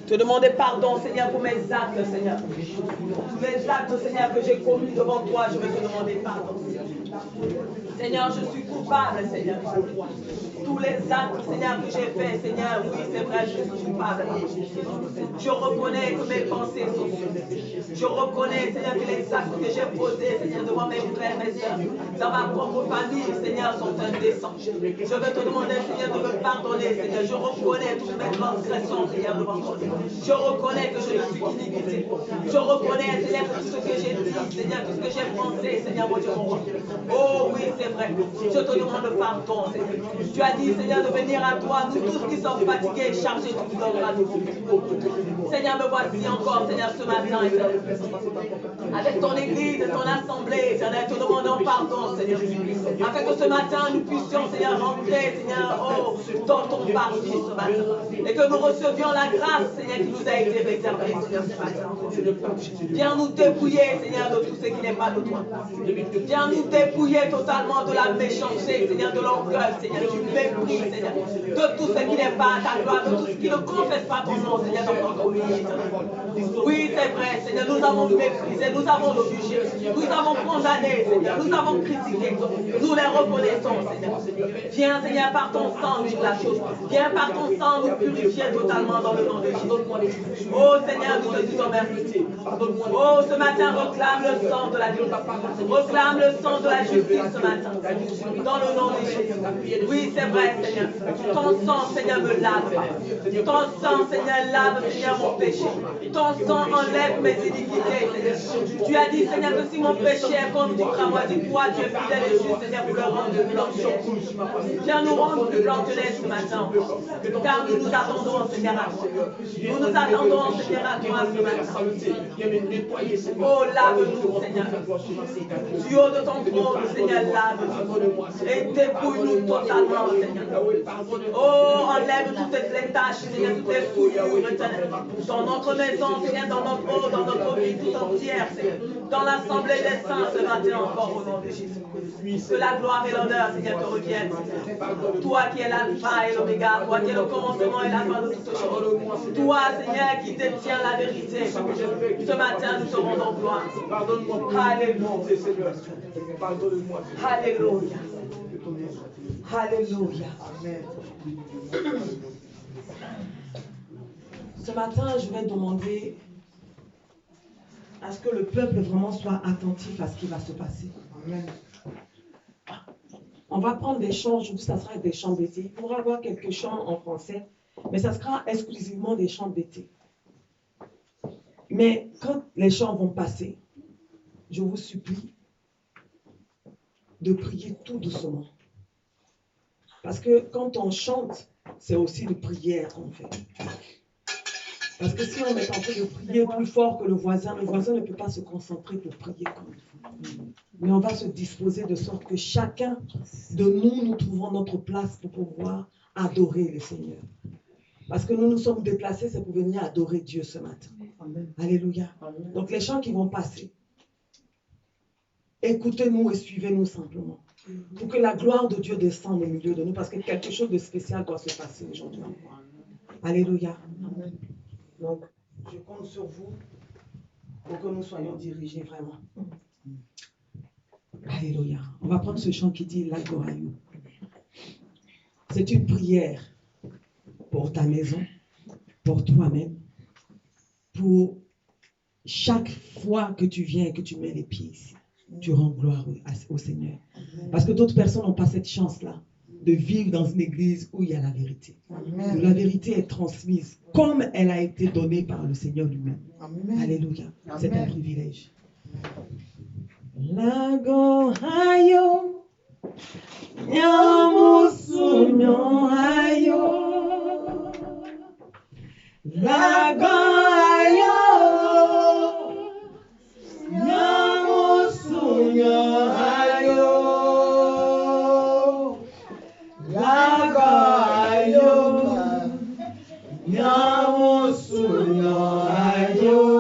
Te demander pardon, Seigneur, pour mes actes, Seigneur. Tous les actes, Seigneur, que j'ai commis devant toi, je vais te demander pardon. Seigneur, je suis coupable, Seigneur. Tous les actes, Seigneur, que j'ai faits, Seigneur, oui, c'est vrai, je suis coupable. Je reconnais que mes pensées sont sûres. Je reconnais, Seigneur, que les actes que j'ai posés, Seigneur, devant mes frères, mes soeurs, dans ma propre famille, Seigneur, sont indécents. Je vais te demander, Seigneur, de me pardonner, Seigneur. Je reconnais toutes mes transgressions, Seigneur, devant toi. Je reconnais que je ne suis qu'iniquité. Je reconnais, Seigneur, que tout ce que j'ai dit, Seigneur, tout ce que j'ai pensé, Seigneur, mon Dieu, mon roi. Oh oui, c'est vrai. Je te demande pardon, Seigneur. Tu as dit, Seigneur, de venir à toi, nous tous qui sommes fatigués et chargés, tu nous donneras de vous. Seigneur, me voici encore, Seigneur, ce matin, avec ton église et ton assemblée, Seigneur, te demandant pardon, Seigneur. Afin que ce matin, nous puissions, Seigneur, rentrer, Seigneur, oh, dans ton paradis ce matin. Et que nous recevions la grâce, Seigneur, qui nous a été réservée, Seigneur, ce matin. Viens nous dépouiller, Seigneur, de tout ce qui n'est pas de toi. Viens nous dépouiller totalement de la méchanceté, Seigneur, de l'orgueil, Seigneur, du mépris, Seigneur, de tout ce qui n'est pas ta gloire, de tout ce qui ne confesse pas ton nom, Seigneur, dans notre vie. Oui, c'est vrai, Seigneur, nous avons méprisé, nous avons jugé, nous avons condamné, Seigneur, nous avons critiqué, nous les reconnaissons, Seigneur. Viens, Seigneur, par ton sang, nous la chose. Viens par ton sang nous purifier totalement dans le nom de Jésus. Oh Seigneur, nous te disons merci. Oh, ce matin, reclame le sang de la justice. Reclame le sang de la justice ce matin. Dans le nom de Jésus. Oui, c'est vrai, Seigneur. Ton sang, Seigneur, me lave. Ton sang, Seigneur, lave, Seigneur, mon péché. Ton sang enlève mes iniquités, Seigneur. Tu as dit, Seigneur, que si mon péché est comme du cramoisi, toi, tu es fidèle et juste, Seigneur, pour le rendre plus blanc que neige. Viens nous rendre plus blanc que neige ce matin. Car nous nous attendons, Seigneur, à toi. Nous nous attendons, Seigneur, à toi ce matin. Oh, lave-nous, Seigneur. Du haut de ton trône, Seigneur, lave-nous. Et dépouille-nous totalement, Seigneur. Oh, enlève toutes les tâches, Seigneur, toutes les souillures, Seigneur. Dans notre maison, Seigneur, dans notre eau, dans notre vie tout entière, Seigneur. Dans l'assemblée des saints ce matin encore au nom de Jésus. Que la gloire et l'honneur, Seigneur, te reviennent. Toi qui es l'alpha et l'oméga, toi qui es le commencement et la fin de toutes choses. Toi, Seigneur, qui détiens la vérité. Ce matin, nous te rendons gloire. Alléluia. Alléluia. Alléluia. Ce matin, je vais demander à ce que le peuple vraiment soit attentif à ce qui va se passer. Amen. On va prendre des chants, aujourd'hui ça sera des chants d'été. Il pourra avoir quelques chants en français, mais ça sera exclusivement des chants d'été. Mais quand les chants vont passer, je vous supplie de prier tout doucement. Parce que quand on chante, c'est aussi une prière qu'on fait. Parce que si on est en train de prier plus fort que le voisin ne peut pas se concentrer pour prier comme il faut. Mais on va se disposer de sorte que chacun de nous trouvons notre place pour pouvoir adorer le Seigneur. Parce que nous nous sommes déplacés, c'est pour venir adorer Dieu ce matin. Amen. Alléluia. Amen. Donc les chants qui vont passer, écoutez-nous et suivez-nous simplement. Pour que la gloire de Dieu descende au milieu de nous, parce que quelque chose de spécial doit se passer aujourd'hui. Alléluia. Amen. Donc, je compte sur vous pour que nous soyons dirigés vraiment. Alléluia. On va prendre ce chant qui dit l'Agoraïou. C'est une prière pour ta maison, pour toi-même, pour chaque fois que tu viens et que tu mets les pieds ici. Tu rends gloire au Seigneur. Parce que d'autres personnes n'ont pas cette chance-là de vivre dans une église où il y a la vérité. Amen. Où la vérité est transmise comme elle a été donnée par le Seigneur lui-même. Amen. Alléluia. C'est un privilège. Lago ayo, nyamusunyo ayo, lago ayo, nyamusunyo ayo, lago ayo, nyamusunyo ayo.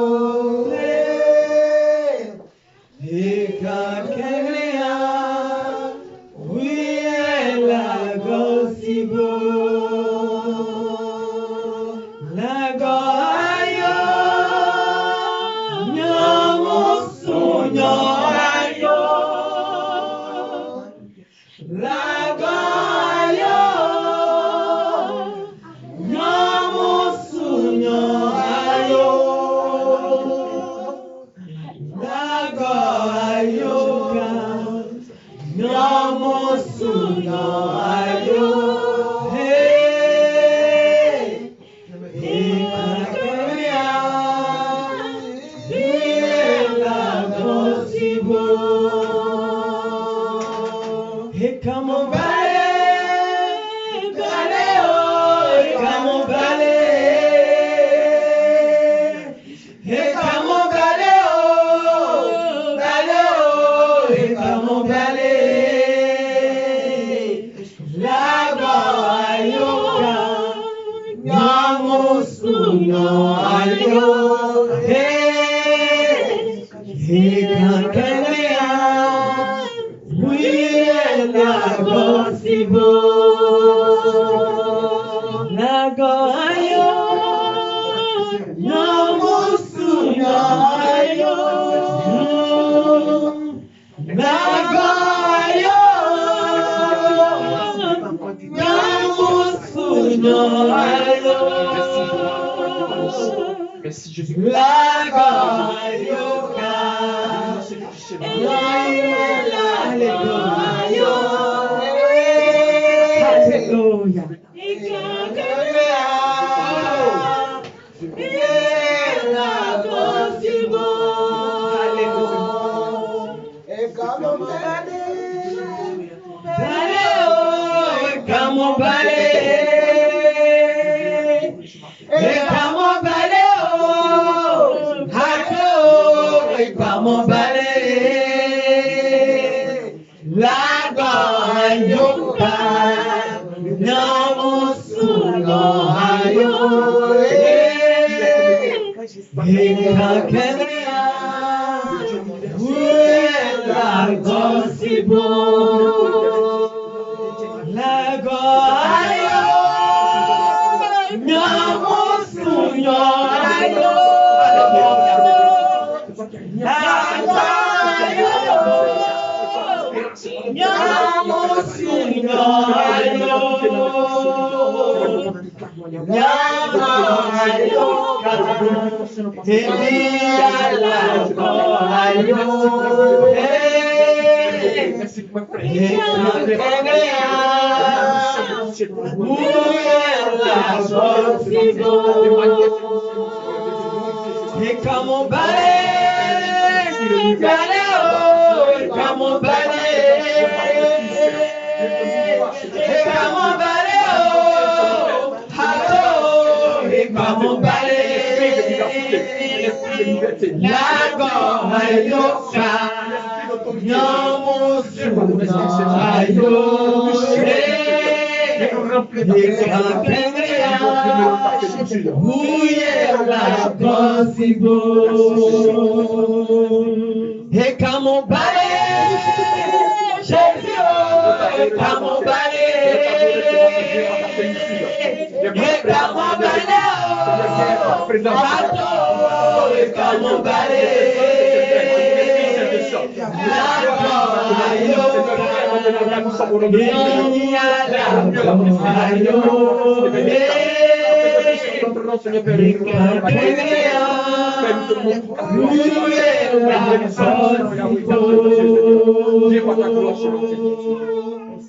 Merci Jésus.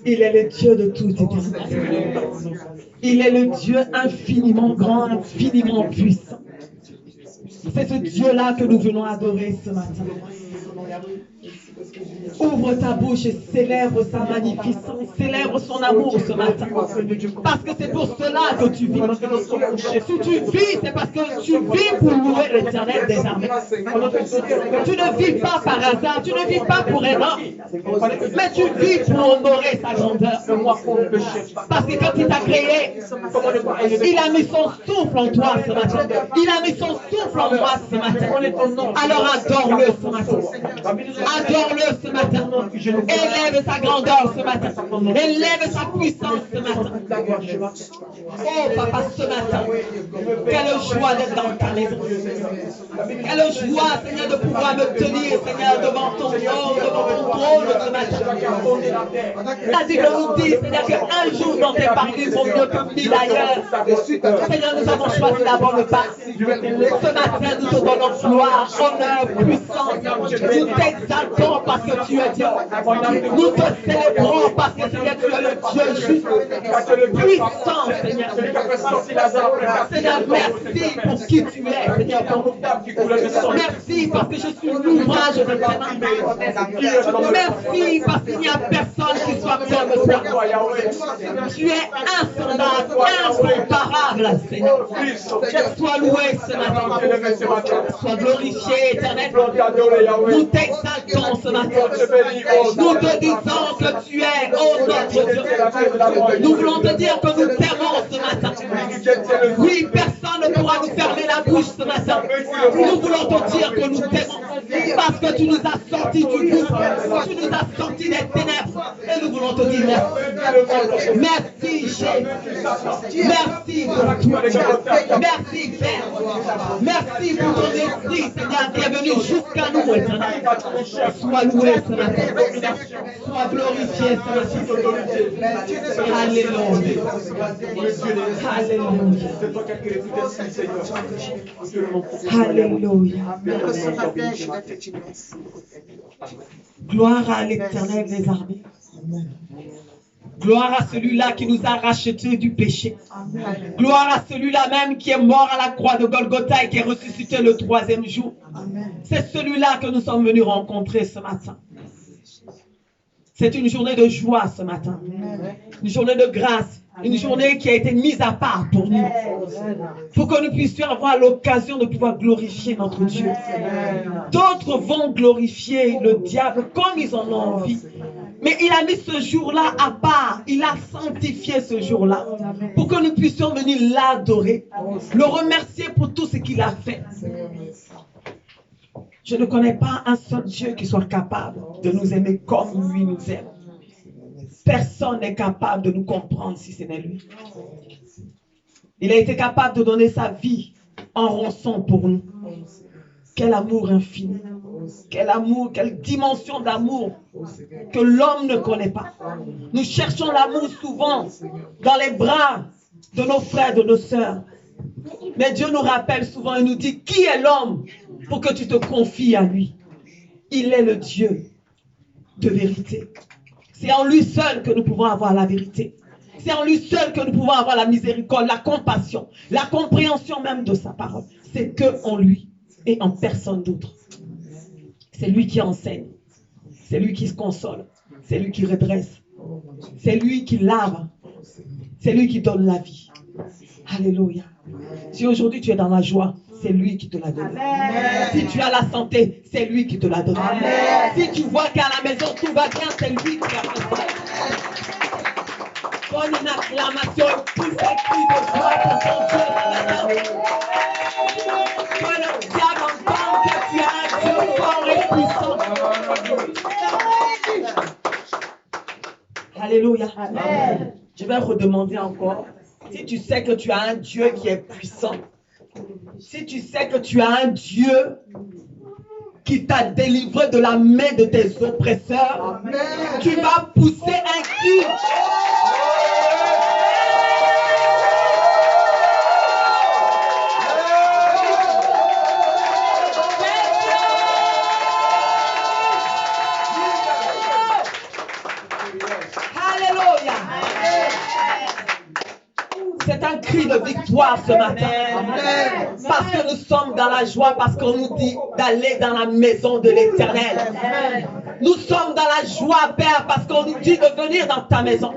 Il est le Dieu de toute éternité. Il est le Dieu infiniment grand, infiniment puissant. C'est ce Dieu-là que nous venons adorer ce matin. Ouvre ta bouche et célèbre sa magnificence, célèbre son amour ce matin. Parce que c'est pour cela que tu vis. Si tu vis, c'est parce que tu vis pour louer l'Éternel des armées. Tu ne vis pas par hasard, tu ne vis pas pour un homme, mais tu vis pour honorer sa grandeur. Parce que quand il t'a créé, il a mis son souffle en toi ce matin. Il a mis son souffle en moi ce matin. Alors adore-le ce matin. Adore-le ce matin. Élève sa grandeur ce matin. Élève sa puissance ce matin. Oh papa, ce matin, quelle joie d'être dans ta maison. Quelle joie, Seigneur, de pouvoir me tenir, Seigneur, devant ton trône, ce matin. La Bible nous dit, Seigneur, qu'un jour dans tes parvis vaut mieux que 1000 ailleurs. Seigneur, nous avons choisi la bonne partie. Ce matin, nous te donnons gloire, honneur, puissance. Nous t'exaltons parce que tu es Dieu. Nous te célébrons parce que, Seigneur, tu es le Dieu juste, puissant, Seigneur. Seigneur, merci pour qui tu es, Seigneur, pour nous. Merci parce que je suis l'ouvrage de tes mains. Merci parce qu'il n'y a personne qui soit comme toi. Tu es insondable, incomparable, Seigneur. Sois loué ce matin. Sois glorifié, éternel. Nous t'exaltons ce matin. Nous te disons que tu es, oh notre Dieu. Nous voulons te dire que nous t'aimons ce matin. Oui, personne ne pourra nous fermer la bouche ce matin. Nous voulons te dire que nous t'aimons. Parce que tu nous as sortis du gouffre. Tu nous as sortis des ténèbres. Et nous voulons te dire merci. Merci, Jésus. Merci pour toi. Merci, Père. Merci pour ton esprit, Seigneur, qui est venu jusqu'à nous, éternel. Sois loué ce matin. Sois glorifié ce matin. Alléluia. Alléluia. Alléluia. Gloire à l'Éternel des armées. Gloire à celui-là qui nous a rachetés du péché. Gloire à celui-là même qui est mort à la croix de Golgotha et qui est ressuscité le 3e jour. C'est celui-là que nous sommes venus rencontrer ce matin. C'est une journée de joie ce matin. Une journée de grâce. Une journée qui a été mise à part pour nous. Pour que nous puissions avoir l'occasion de pouvoir glorifier notre Dieu. D'autres vont glorifier le diable comme ils en ont envie. Mais il a mis ce jour-là à part. Il a sanctifié ce jour-là. Pour que nous puissions venir l'adorer. Le remercier pour tout ce qu'il a fait. Je ne connais pas un seul Dieu qui soit capable de nous aimer comme lui nous aime. Personne n'est capable de nous comprendre si ce n'est lui. Il a été capable de donner sa vie en rançon pour nous. Quel amour infini. Quel amour, quelle dimension d'amour que l'homme ne connaît pas. Nous cherchons l'amour souvent dans les bras de nos frères, de nos sœurs. Mais Dieu nous rappelle souvent et nous dit, qui est l'homme pour que tu te confies à lui? Il est le Dieu de vérité. C'est en lui seul que nous pouvons avoir la vérité. C'est en lui seul que nous pouvons avoir la miséricorde, la compassion, la compréhension même de sa parole. C'est que en lui et en personne d'autre. C'est lui qui enseigne. C'est lui qui se console. C'est lui qui redresse. C'est lui qui lave. C'est lui qui donne la vie. Alléluia. Si aujourd'hui tu es dans la joie, c'est lui qui te l'a donné. Si tu as la santé, c'est lui qui te l'a donné. Si tu vois qu'à la maison tout va bien, c'est lui qui a fait ça. Donne une acclamation, tous ces cris de joie pour ton Dieu maintenant. Que le diable entende que tu as un Dieu fort et puissant. Alléluia. Amen. Je vais redemander encore. Si tu sais que tu as un Dieu qui est puissant, si tu sais que tu as un Dieu qui t'a délivré de la main de tes oppresseurs, amen, tu vas pousser un cri. C'est un cri de victoire ce matin. Amen. Parce que nous sommes dans la joie, parce qu'on nous dit d'aller dans la maison de l'Éternel. Nous sommes dans la joie, Père, parce qu'on nous dit de venir dans ta maison.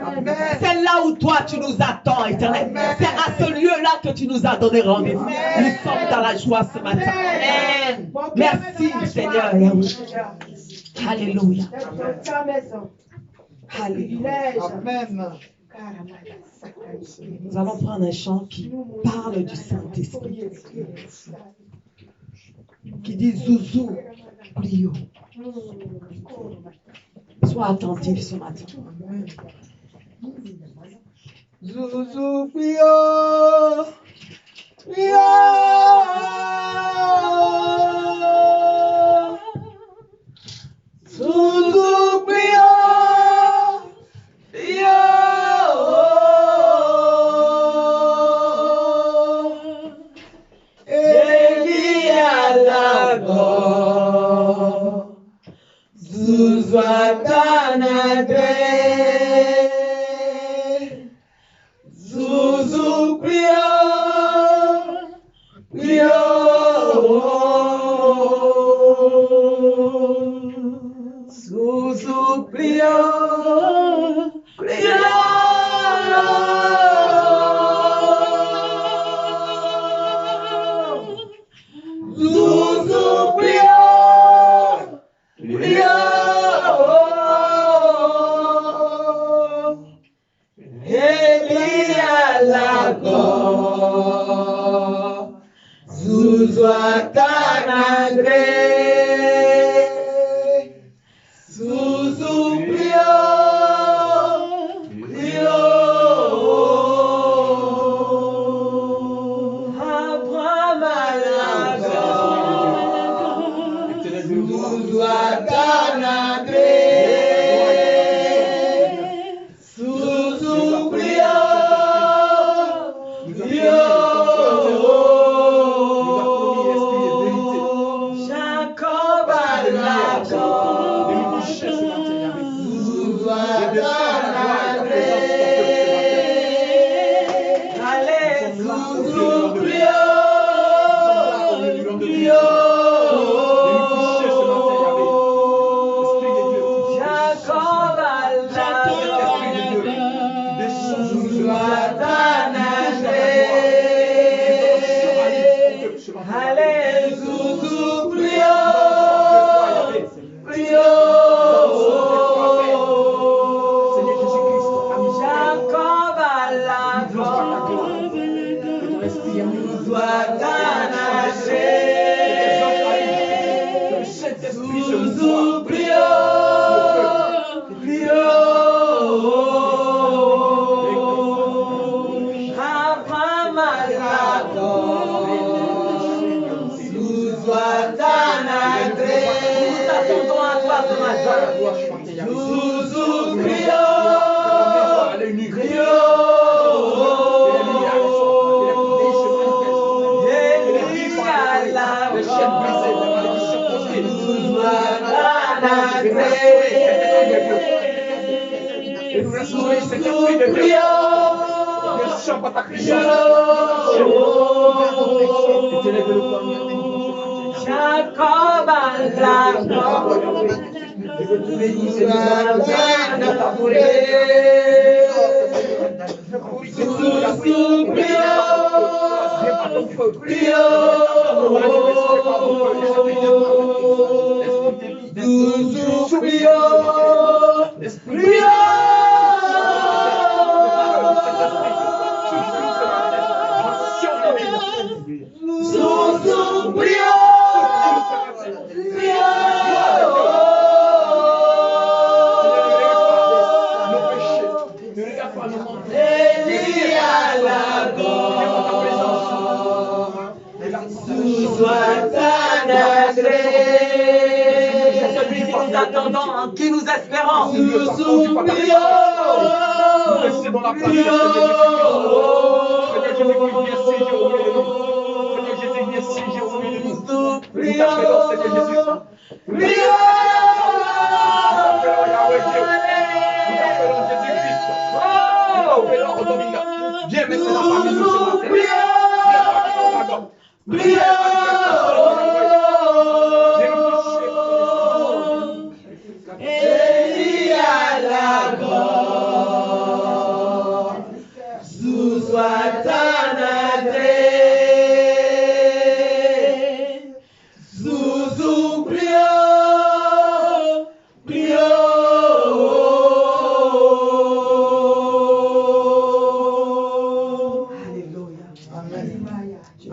C'est là où toi tu nous attends, Éternel. C'est à ce lieu-là que tu nous as donné rendez-vous. Nous sommes dans la joie ce matin. Amen. Merci, Seigneur. Alléluia. Alléluia. Amen. Nous allons prendre un chant qui parle du Saint-Esprit, qui dit Zouzou, Plio. Sois attentif ce matin. Zouzou Pio, Pio. Zouzou Pio, Pio. Zuzwatanadre, Zuzu Prio, Prio, Zuzu Prio, Prio. Zuzu Prio, Prio. Zuzwatanadre, Zuzu Prio, Prio. Abramalaga, Zuzwatanadre. Qui nous espérons. Viens, mais c'est la famille de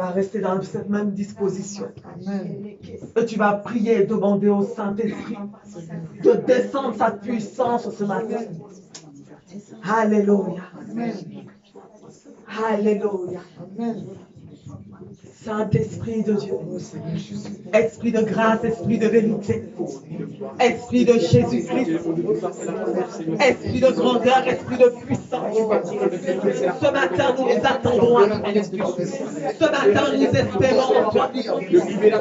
vas rester dans cette même disposition. Et tu vas prier et demander au Saint-Esprit de descendre sa puissance ce matin. Alléluia. Alléluia. Saint-Esprit de Dieu, Esprit de grâce, Esprit de vérité, Esprit de Jésus-Christ, Esprit de grandeur, Esprit de puissance. Ce matin, nous nous attendons à toi. Ce matin, nous espérons en toi.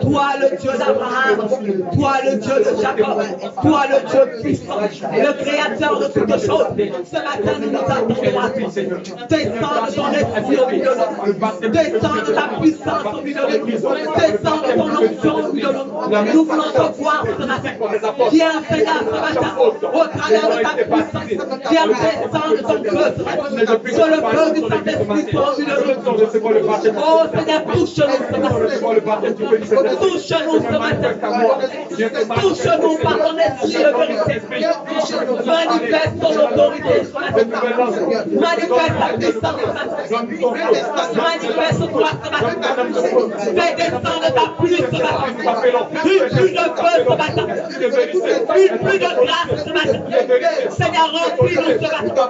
Toi, le Dieu d'Abraham, toi, le Dieu de Jacob, toi, le Dieu puissant, le créateur de toutes choses. Ce matin, nous nous attendons à toi. Descends de ton esprit au milieu de nous. Descends de ta puissance au milieu de nous. Descends de ton onction au milieu de nous. Nous voulons te voir ce matin. Viens, Seigneur, ce matin, au travers de ta puissance. Viens descendre ton feu ce matin. Sur le feu du Saint-Esprit soit au milieu de nous. Oh Seigneur, touche-nous ce matin. Touche-nous ce matin. Touche-nous par ton esprit de vérité. Manifeste ton autorité ce matin. Manifeste ta puissance ce matin. Manifeste-toi ce matin. Fais descendre ta pluie ce matin. Une pluie de feu ce matin. Une pluie de grâce ce matin. Seigneur, remplis-nous ce matin.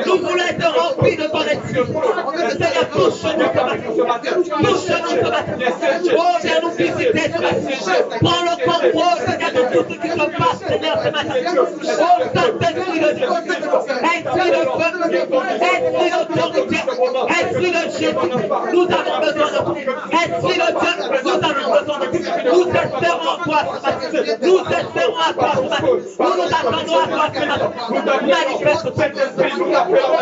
Nous voulons être remplis de ton esprit. Seigneur, touche-nous ce matin. Touche-nous ce matin. Oh, viens nous visiter ce matin. Prends le contrôle, Seigneur, de tout ce qui se passe, Seigneur, ce matin. Oh, Saint-Esprit de Dieu. Esprit de feu. Esprit d'autorité. Esprit de Jésus. Nous avons besoin de toi. Esprit de Dieu, nous avons besoin de toi. Nous espérons en toi ce matin. Nous espérons à toi ce matin. Nous nous attendons à toi ce matin. Manifeste-toi.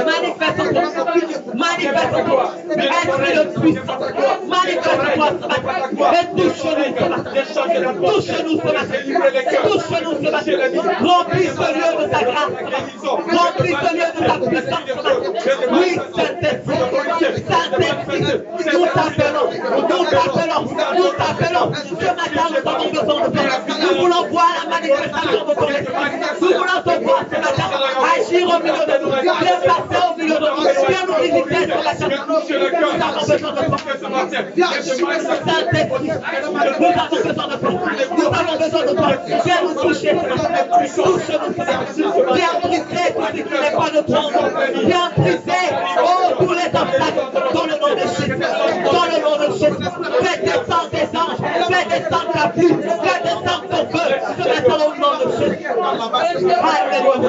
Manifeste-toi. Manifeste-toi. Esprit de puissance. Manifeste-toi ce matin. Et touche-nous ce matin. Touche-nous ce matin. Touche-nous ce matin. Remplis ce lieu de ta grâce. Remplis ce lieu de ta puissance ce matin. Oui, Saint-Esprit. Saint-Esprit. Nous t'appelons. Nous t'appelons. Nous t'appelons. Ce matin, nous avons besoin de toi. Nous voulons voir la manifestation de ton esprit. Nous voulons te voir ce matin. Agir au milieu de nous. Viens passer au milieu de nous. Viens nous visiter ce matin. Nous avons besoin de toi. Saint-Esprit. Nous avons besoin de toi. Nous avons besoin de toi. Viens nous toucher ce matin. Touche-nous ce matin. Viens briser tout ce qui n'est pas de toi. Viens briser, oh, tous les obstacles dans le nom de Jésus. Dans le nom de Jésus. Fais descendre tes anges. Fais descendre ta pluie. Fais descendre ton feu. Ce matin au nom de Jésus. Alléluia.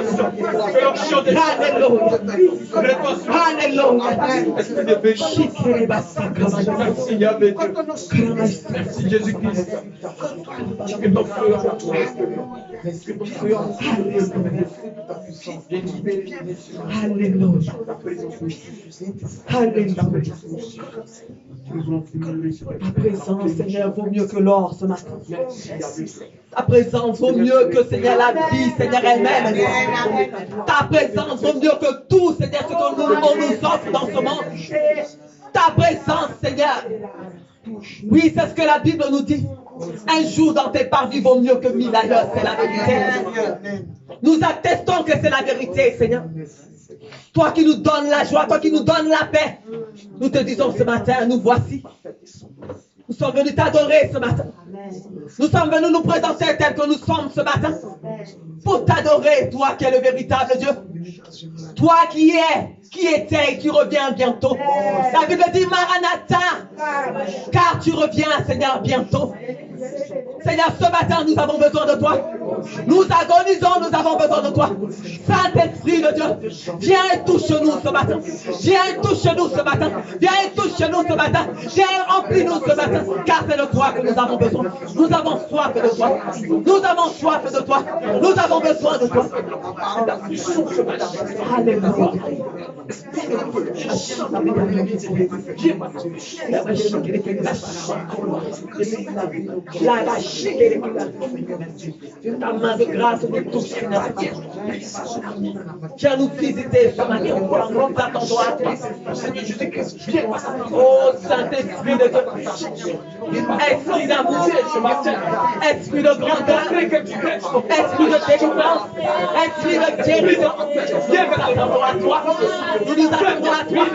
Alléluia. Merci Jésus-Christ. Que ton feu que ton feu Alléluia. Alléluia. Ta présence, Seigneur, vaut mieux que l'or ce matin. Ta présence vaut mieux que, Seigneur, la vie, Seigneur, elle-même. Ta présence vaut mieux que tout, Seigneur, ce que nous offre dans ce monde. Ta présence, Seigneur. Oui, c'est ce que la Bible nous dit. Un jour dans tes parvis vaut mieux que 1000 ailleurs, c'est la vérité. Nous attestons que c'est la vérité, Seigneur. Toi qui nous donnes la joie, toi qui nous donnes la paix. Nous te disons ce matin, nous voici. Nous sommes venus t'adorer ce matin. Nous sommes venus nous présenter tel que nous sommes ce matin. Pour t'adorer, toi qui es le véritable Dieu. Toi qui es, qui était et qui revient bientôt. La Bible dit Maranatha. Car tu reviens, Seigneur, bientôt. Seigneur, ce matin, nous avons besoin de toi. Nous agonisons, nous avons besoin de toi. Saint-Esprit de Dieu, viens et touche-nous ce matin. Viens et touche-nous ce matin. Viens et touche-nous ce matin. Viens et remplis-nous ce matin. Car c'est de toi que nous avons besoin. Nous avons soif de toi. Nous avons soif de toi. Nous avons besoin de toi. Alléluia. Ta main de grâce nous touche, Seigneur. Viens nous visiter ce matin. Nous t'attendons à toi. Oh Saint-Esprit de Dieu. Esprit d'amour. Esprit de grandeur. Esprit de délivrance. Esprit de guérison. Nous attendons à toi. Nous nous attendons à toi.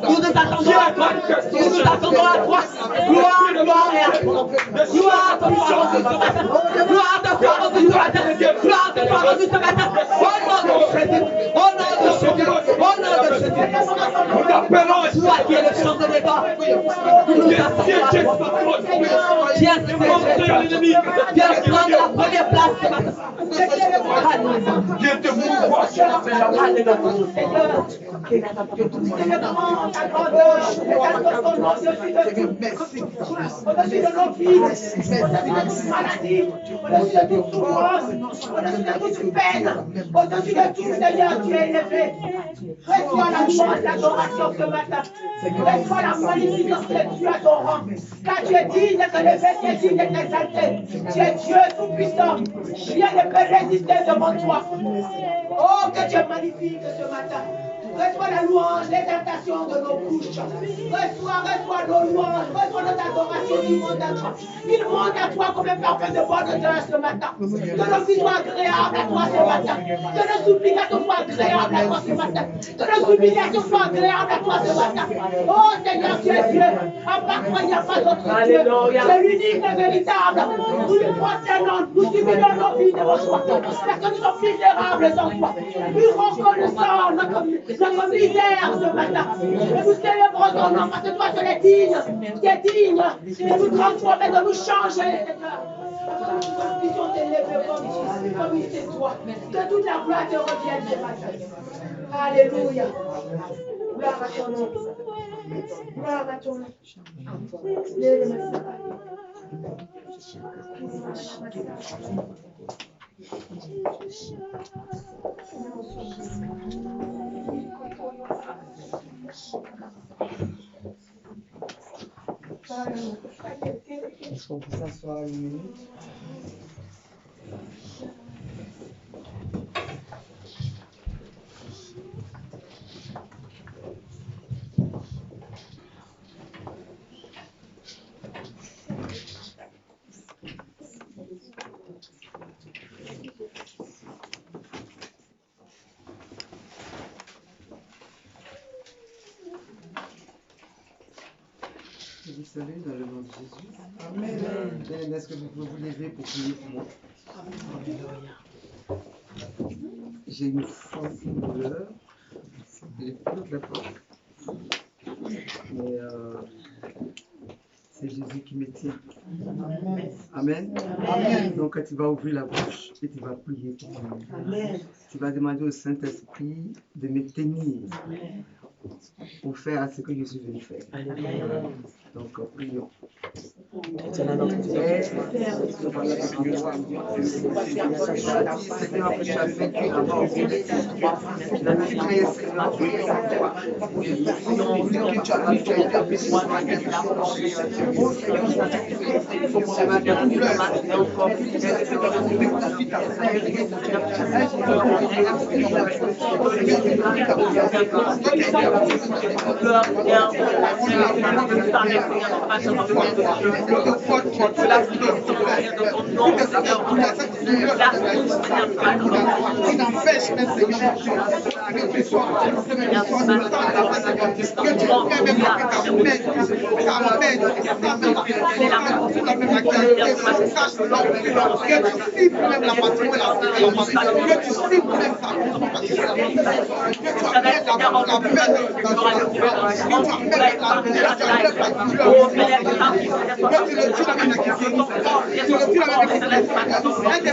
Nous nous attendons à toi. Nous nous attendons à toi. Gloire, gloire et à toi. Gloire te soit rendue ce matin. Gloire te soit rendue ce matin. Gloire te soit rendue ce matin. Au nom de Jésus. Au nom de Jésus. Au nom de Jésus. Nous t'appelons. Toi qui es le champ de débat. Nous nous attendons à toi. Viens siéger. Viens prendre la première place ce matin. Alléluia. Viens te mouvoir. Au-dessus de nos vies, au-dessus de toute maladie, au-dessus de toute souffrance, au-dessus de toute peine, au-dessus de tout, Seigneur, tu es élevé. Reçois la louange, l'adoration ce matin. Reçois la magnificence de Dieu à ton rang. Car tu es digne de te lever, tu es digne de t'exalter. Tu es Dieu tout-puissant. Rien ne peut résister devant toi. Oh, que tu es magnifique ce matin. Reçois la louange, l'exaltation de nos bouches. Reçois nos louanges, reçois notre adoration du monde à toi. Il monte à toi comme un parfum de bonne odeur ce matin. Que nos vies soient agréables à toi ce matin. Que nos supplications soient agréables à toi ce matin. Que nos humiliations soient agréables à toi ce matin. Oh Seigneur, tu es Dieu. À part toi, il n'y a pas d'autre Dieu. Tu es l'unique et véritable. Nous nous prosternons, nous subissons nos vies devant toi. Parce que nous sommes misérables en toi. Nous reconnaissons notre misère ce matin. Et nous célébrons ton nom parce que toi, tu es digne. Tu es digne de nous transformer, de nous changer, Seigneur. Nous puissions t'élever comme ici, c'est toi. Que toute la gloire te revienne ce matin. Alléluia. Gloire à ton nom. Gloire à ton nom. Est-ce qu'on peut s'asseoir une minute? Je vous salue dans le nom de Jésus. Amen. Est-ce que vous pouvez vous lever pour prier pour moi? J'ai une forte douleur. J'ai toute la porte. Mais c'est Jésus qui me tient. Amen. Amen. Donc quand tu vas ouvrir la bouche et tu vas prier pour moi. Amen. Tu vas demander au Saint-Esprit de me tenir. Amen. Pour faire ce que je suis venu faire. Amen. Donc, prions. Seigneur, tu as vaincu la mort.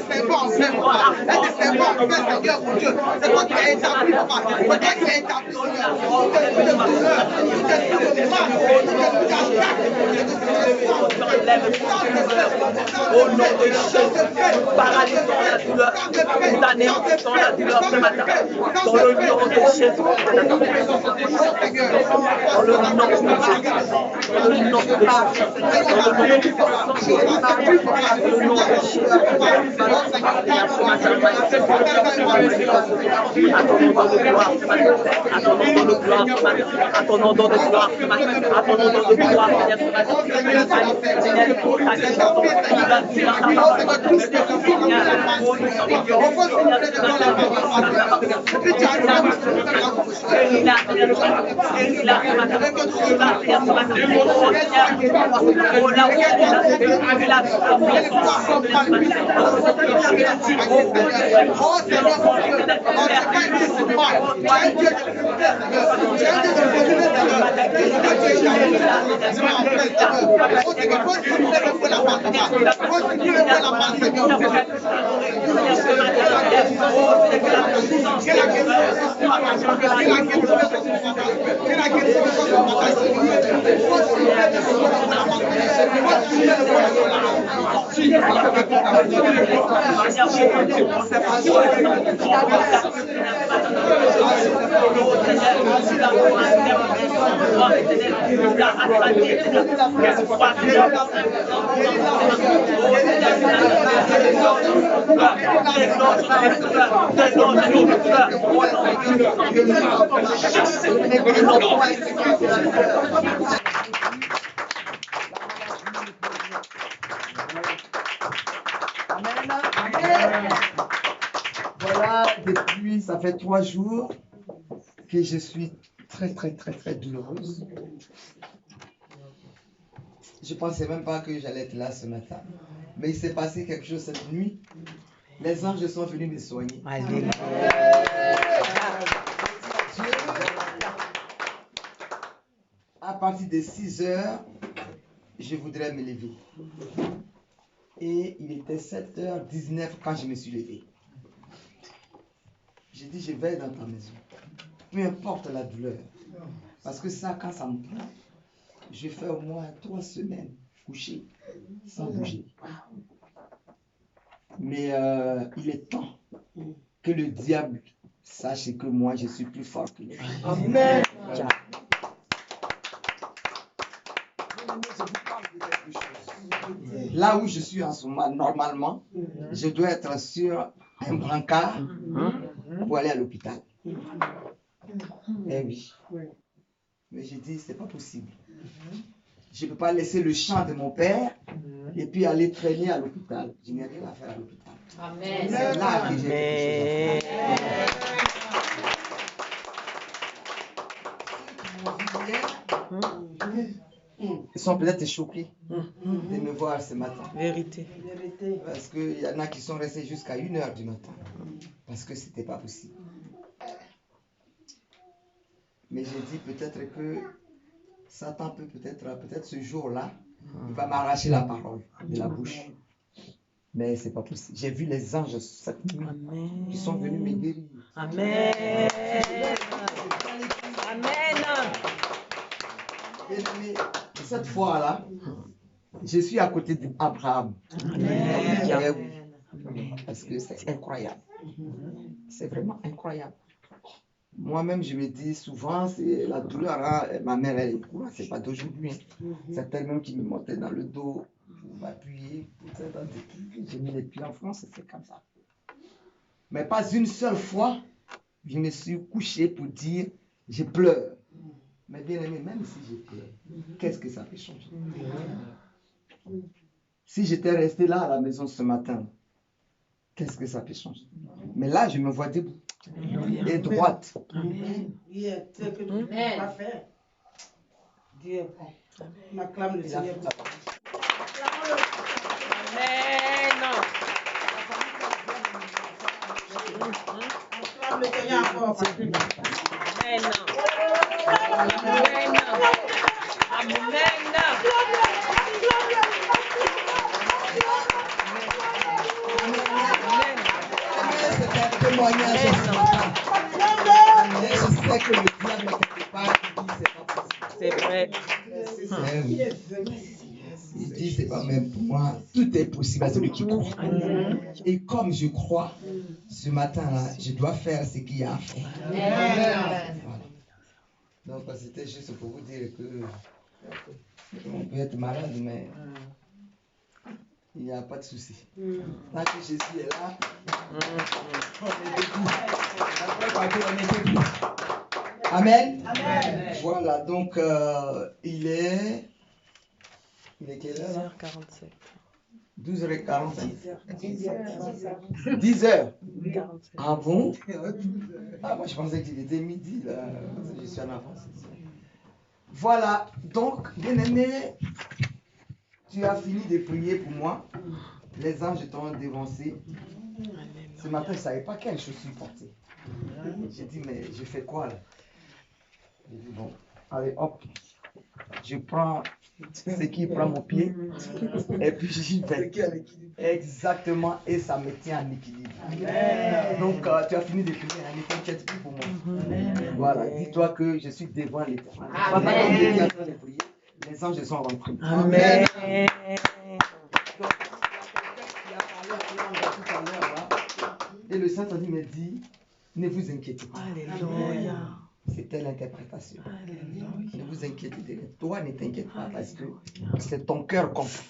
La victoire, Seigneur, lève sur eux. Au nom de Jésus, nous paralysons la douleur. Nous anéantissons la douleur ce matin. Dans le nom de Jésus. Dans le nom de Jésus. Dans le nom de Jésus. Dans le nom puissant de Jésus. Dans le nom de Jésus. À ton nom de gloire ce matin. À ton nom de gloire ce matin. À ton nom de gloire ce matin. À ton nom de gloire Seigneur ce matin. Voilà, depuis, ça fait 3 jours que je suis très douloureuse. Je ne pensais même pas que j'allais être là ce matin. Mais il s'est passé quelque chose cette nuit. Les anges sont venus me soigner. Alléluia. À partir de 6 heures, je voudrais me lever. Et il était 7h19 quand je me suis levé. J'ai dit, je vais dans ta maison. Peu importe la douleur. Parce que ça, quand ça me prend, je fais au moins 3 semaines couché, sans bouger. Mais il est temps que le diable sache que moi, je suis plus fort que lui. Amen. Là où je suis en ce moment, normalement, je dois être sur un brancard pour aller à l'hôpital. Eh oui. Mais j'ai dit, c'est pas possible. Je ne peux pas laisser le champ de mon père et puis aller traîner à l'hôpital. Je n'ai rien à faire à l'hôpital. Amen. C'est là que j'ai quelque chose à faire. Ils sont peut-être choqués de me voir ce matin. Vérité. Parce qu'il y en a qui sont restés jusqu'à 1h du matin. Parce que ce n'était pas possible. Mais j'ai dit peut-être que Satan peut peut-être ce jour-là, il va m'arracher la parole de la bouche. Mais ce n'est pas possible. J'ai vu les anges cette nuit. Ils sont venus me guérir. Amen. Amen. Et cette fois-là, je suis à côté d'Abraham. Parce que c'est incroyable. C'est vraiment incroyable. Moi-même, je me dis souvent, c'est la douleur. Hein. Ma mère, elle est courante, c'est pas d'aujourd'hui. C'est elle-même qui me montait dans le dos pour m'appuyer. J'ai mis les pieds en France, c'est comme ça. Mais pas une seule fois, je me suis couché pour dire, je pleure. Mais bien aimé, même si je pleure, qu'est-ce que ça peut changer? Si j'étais resté là à la maison ce matin, qu'est-ce que ça peut changer? Mais là, je me vois debout et droite. Dieu est bon. On acclame le Seigneur. Amen. Acclame le Seigneur encore. Amen. Amen. Amen. C'est un témoignage. Je sais que le diable est quelque part qui dit c'est pas possible. C'est vrai. Il dit dit, c'est pas même pour moi, tout est possible à celui qui croit. Et comme je crois, ce matin-là, je dois faire ce qu'il y a à faire. Voilà. Donc, c'était juste pour vous dire que on peut être malade, mais il n'y a pas de souci. Tant que Jésus est là, on est debout. On est debout. Amen. Amen. Voilà, donc il est quelle heure là? 12h47. 10h. Ah bon? Ah, moi je pensais qu'il était midi là. Je suis en avance. Voilà, donc bien-aimé, tu as fini de prier pour moi. Les anges t'ont dévancé. Ce matin, je ne savais pas quelle chaussure porter. J'ai dit, mais je fais quoi là? J'ai dit, bon, allez hop, je prends ce qui prend mon pied et puis j'y vais. Exactement, et ça me tient en équilibre. Donc, tu as fini de prier, ne t'inquiète plus pour moi. Voilà, dis-toi que je suis devant l'Éternel. Pendant que tu es en train de prier, les anges sont rentrés. Amen. Et le Saint-Esprit me dit, ne vous inquiétez pas. Alléluia. C'était l'interprétation. Alléluia. Ne vous inquiétez pas. Toi, ne t'inquiète pas parce que c'est ton cœur comprend.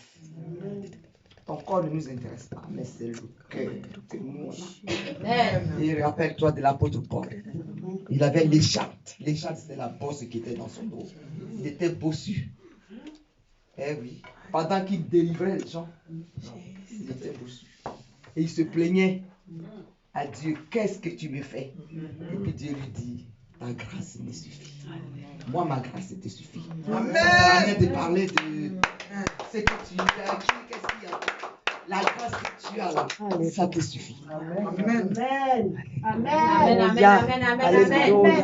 Ton corps ne nous intéresse pas, mais c'est le cœur que nous avons. Et rappelle-toi de l'apôtre Paul. Il avait l'écharpe. L'écharpe, c'était la bosse qui était dans son dos. Il était bossu. Eh oui. Pendant qu'il délivrait les gens, il était bossu. Et il se plaignait à Dieu, qu'est-ce que tu me fais? Et puis Dieu lui dit, ta grâce me suffit. Moi, ma grâce te suffit. Amen. Ça vient de parler de ce que tu as acquis, qu'est-ce qu'il y a? La grâce que tu as là, ça te suffit. Amen. Amen. Amen.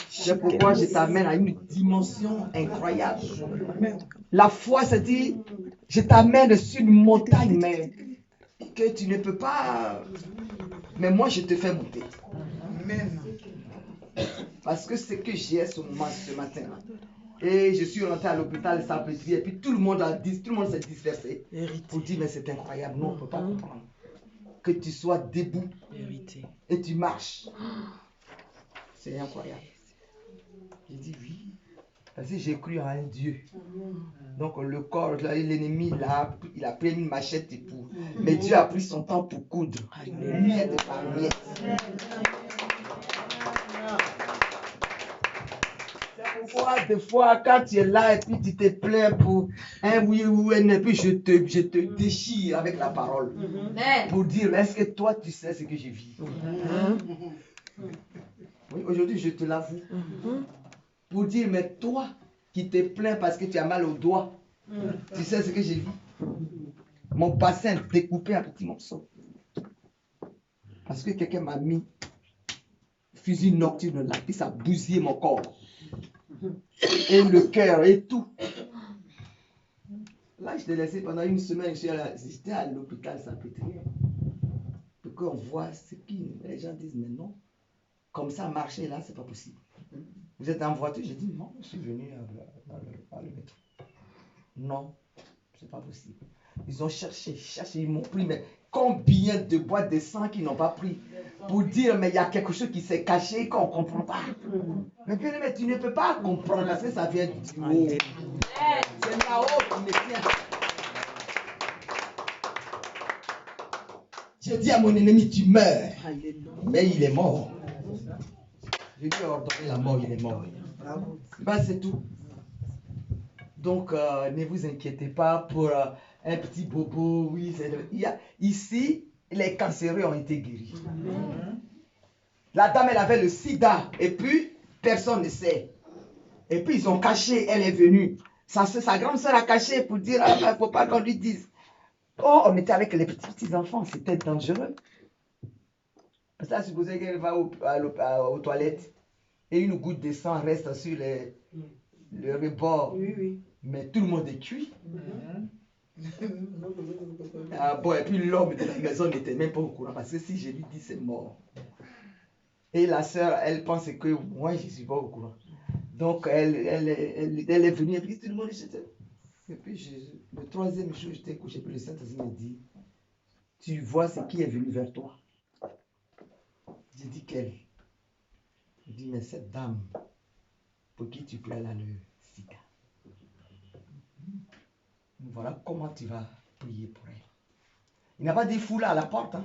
C'est pourquoi je t'amène à une dimension incroyable. La foi, c'est dit, je t'amène sur une montagne, mais que tu ne peux pas. Mais moi, je te fais monter. Amen. Parce que c'est que j'ai ce matin. Et je suis rentré à l'hôpital de Saint-Pétri et puis tout le monde s'est dispersé pour dire mais c'est incroyable, non, on ne peut pas comprendre. Que tu sois debout et tu marches. C'est incroyable. J'ai dit oui. Parce que j'ai cru en un Dieu. Donc le corps, l'ennemi, il a pris une machette et tout. Mais Dieu a pris son temps pour coudre. Miette par miette. Des fois, quand tu es là et puis tu te plains pour un oui ou un non, et puis je te déchire avec la parole pour dire, est-ce que toi tu sais ce que je vis? Oui, aujourd'hui je te l'avoue. Pour dire, mais toi qui te plains parce que tu as mal au doigt, tu sais ce que j'ai vu? Mon bassin découpé en petits morceaux. Parce que quelqu'un m'a mis fusil nocturne là, puis ça a bousillé mon corps. Et le cœur et tout. Là, je t'ai laissé pendant une semaine, j'étais à l'hôpital Saint-Pétri. Pour qu'on voit ce qui. Les gens disent, mais non, comme ça marcher là, c'est pas possible. Vous êtes en voiture? J'ai dit, non, je suis venu par le métro. Non, c'est pas possible. Ils ont cherché, ils m'ont pris, mais combien de boîtes de sang qu'ils n'ont pas pris pour dire, mais il y a quelque chose qui s'est caché qu'on ne comprend pas. Mais bien, mais tu ne peux pas comprendre parce que ça vient du haut. C'est là-haut qui me tient. Je dis à mon ennemi, tu meurs. Mais il est mort. Je lui ai ordonné la mort, il est mort. Ben, c'est tout. Donc, ne vous inquiétez pas pour un petit bobo. Oui, ici, les cancéreux ont été guéris. La dame, elle avait le sida. Et puis, personne ne sait. Et puis, ils ont caché. Elle est venue. Sa grande soeur a caché pour dire, il ne faut pas qu'on lui dise. Oh, on était avec les petits enfants. C'était dangereux. Ça supposait qu'elle va aux toilettes. Et une goutte de sang reste sur le rebord. Oui. Mais tout le monde est cuit. Bon, et puis l'homme de la maison n'était même pas au courant. Parce que si je lui dis c'est mort. Et la sœur, elle pense que moi, je ne suis pas au courant. Donc, elle est venue et puis tout le monde est jeté. Et puis, le troisième jour, j'étais couché, puis le Saint-Esprit me dit, tu vois ce qui est venu vers toi. J'ai dit, quelle? Il dit, mais cette dame, pour qui tu plais là, le sida. Voilà comment tu vas prier pour elle. Il n'a pas dit fou là à la porte. Hein.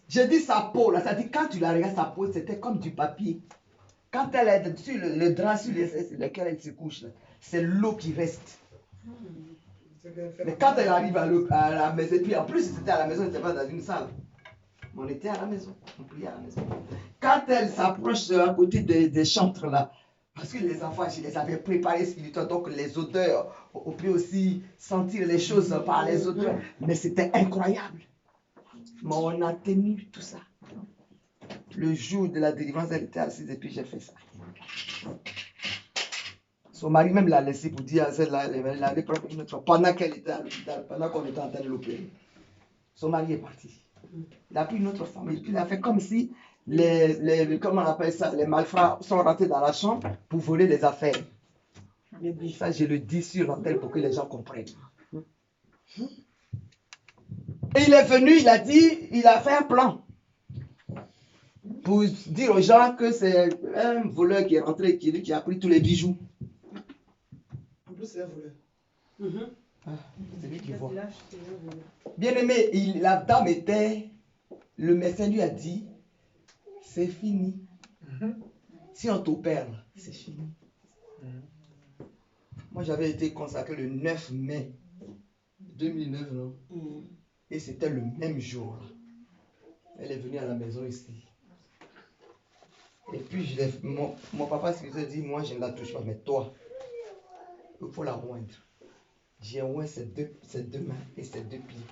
J'ai dit sa peau, là, ça dit quand tu la regardes, sa peau, c'était comme du papier. Quand elle est sur le drap sur lequel elle se couche, c'est l'eau qui reste. Mais quand elle arrive à la maison, et puis en plus c'était à la maison, c'était pas dans une salle. On était à la maison, on priait à la maison. Quand elle s'approche à côté des chantres là, parce que les enfants, je les avais préparés spirituellement, donc les odeurs, on peut aussi sentir les choses par les odeurs. Mais c'était incroyable. Mais on a tenu tout ça. Le jour de la délivrance, elle était assise et puis j'ai fait ça. Son mari même l'a laissé pour dire à celle-là, elle allait prendre une autre fois, pendant qu'elle était à l'hôpital, pendant qu'on était en train de l'opérer. Son mari est parti. Il a pris une autre femme et puis il a fait comme si comment on appelle ça, les malfrats sont rentrés dans la chambre pour voler les affaires. Ça, je le dis sur l'antenne pour que les gens comprennent. Et il est venu, il a dit, il a fait un plan pour dire aux gens que c'est un voleur qui est rentré, qui a pris tous les bijoux. En plus, c'est un voleur. C'est lui qui voit. Bien aimé, la dame était, le médecin lui a dit, c'est fini. Si on t'opère, c'est fini. Moi, j'avais été consacré le 9 mai 2009, non? Et c'était le même jour. Elle est venue à la maison ici. Et puis, mon papa se dit, moi, je ne la touche pas, mais toi, il faut la oindre. J'ai oint ses deux mains et ses deux pieds.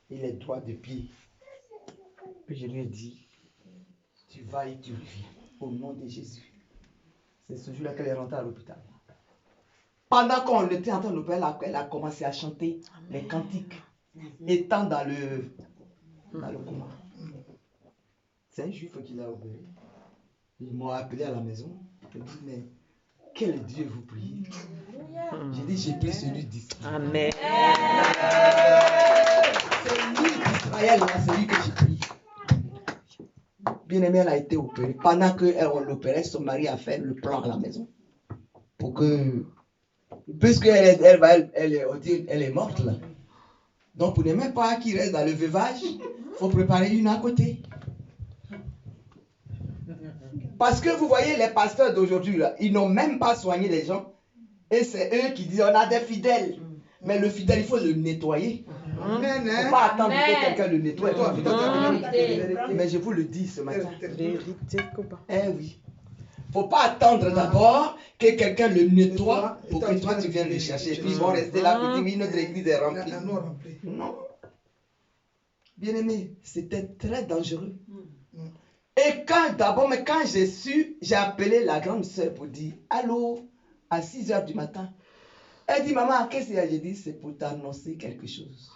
Et les doigts de pied. Puis je lui ai dit, tu vas et tu reviens. Au nom de Jésus. C'est ce jour-là qu'elle est rentrée à l'hôpital. Pendant qu'on était en train d'opérer, elle a commencé à chanter les cantiques. Étant dans le coma. C'est un juif qui l'a opéré. Ils m'ont appelé à la maison. Ils m'ont dit, mais quel Dieu vous priez? J'ai dit, j'ai pris celui d'Israël. Amen. Celui d'Israël, c'est lui que j'ai pris. Bien aimé, elle a été opérée. Pendant qu'on l'opérait, son mari a fait le plan à la maison. Pour que, puisqu'elle est morte là. Donc, pour ne même pas qu'il reste dans le veuvage, il faut préparer une à côté. Parce que vous voyez, les pasteurs d'aujourd'hui, là, ils n'ont même pas soigné les gens. Et c'est eux qui disent, on a des fidèles. Mais le fidèle, il faut le nettoyer. Il ne faut pas attendre que quelqu'un le nettoie. Mais je vous le dis ce matin. Eh oui. Il ne faut pas attendre d'abord que quelqu'un le nettoie pour que toi tu viennes le chercher. Et puis ils vont rester là pour dire notre église est remplie. Non. Bien aimé, c'était très dangereux. Et quand j'ai su, j'ai appelé la grande sœur pour dire, allô, à 6 h du matin. Elle dit, maman, qu'est-ce qu'il y a? J'ai dit, c'est pour t'annoncer quelque chose.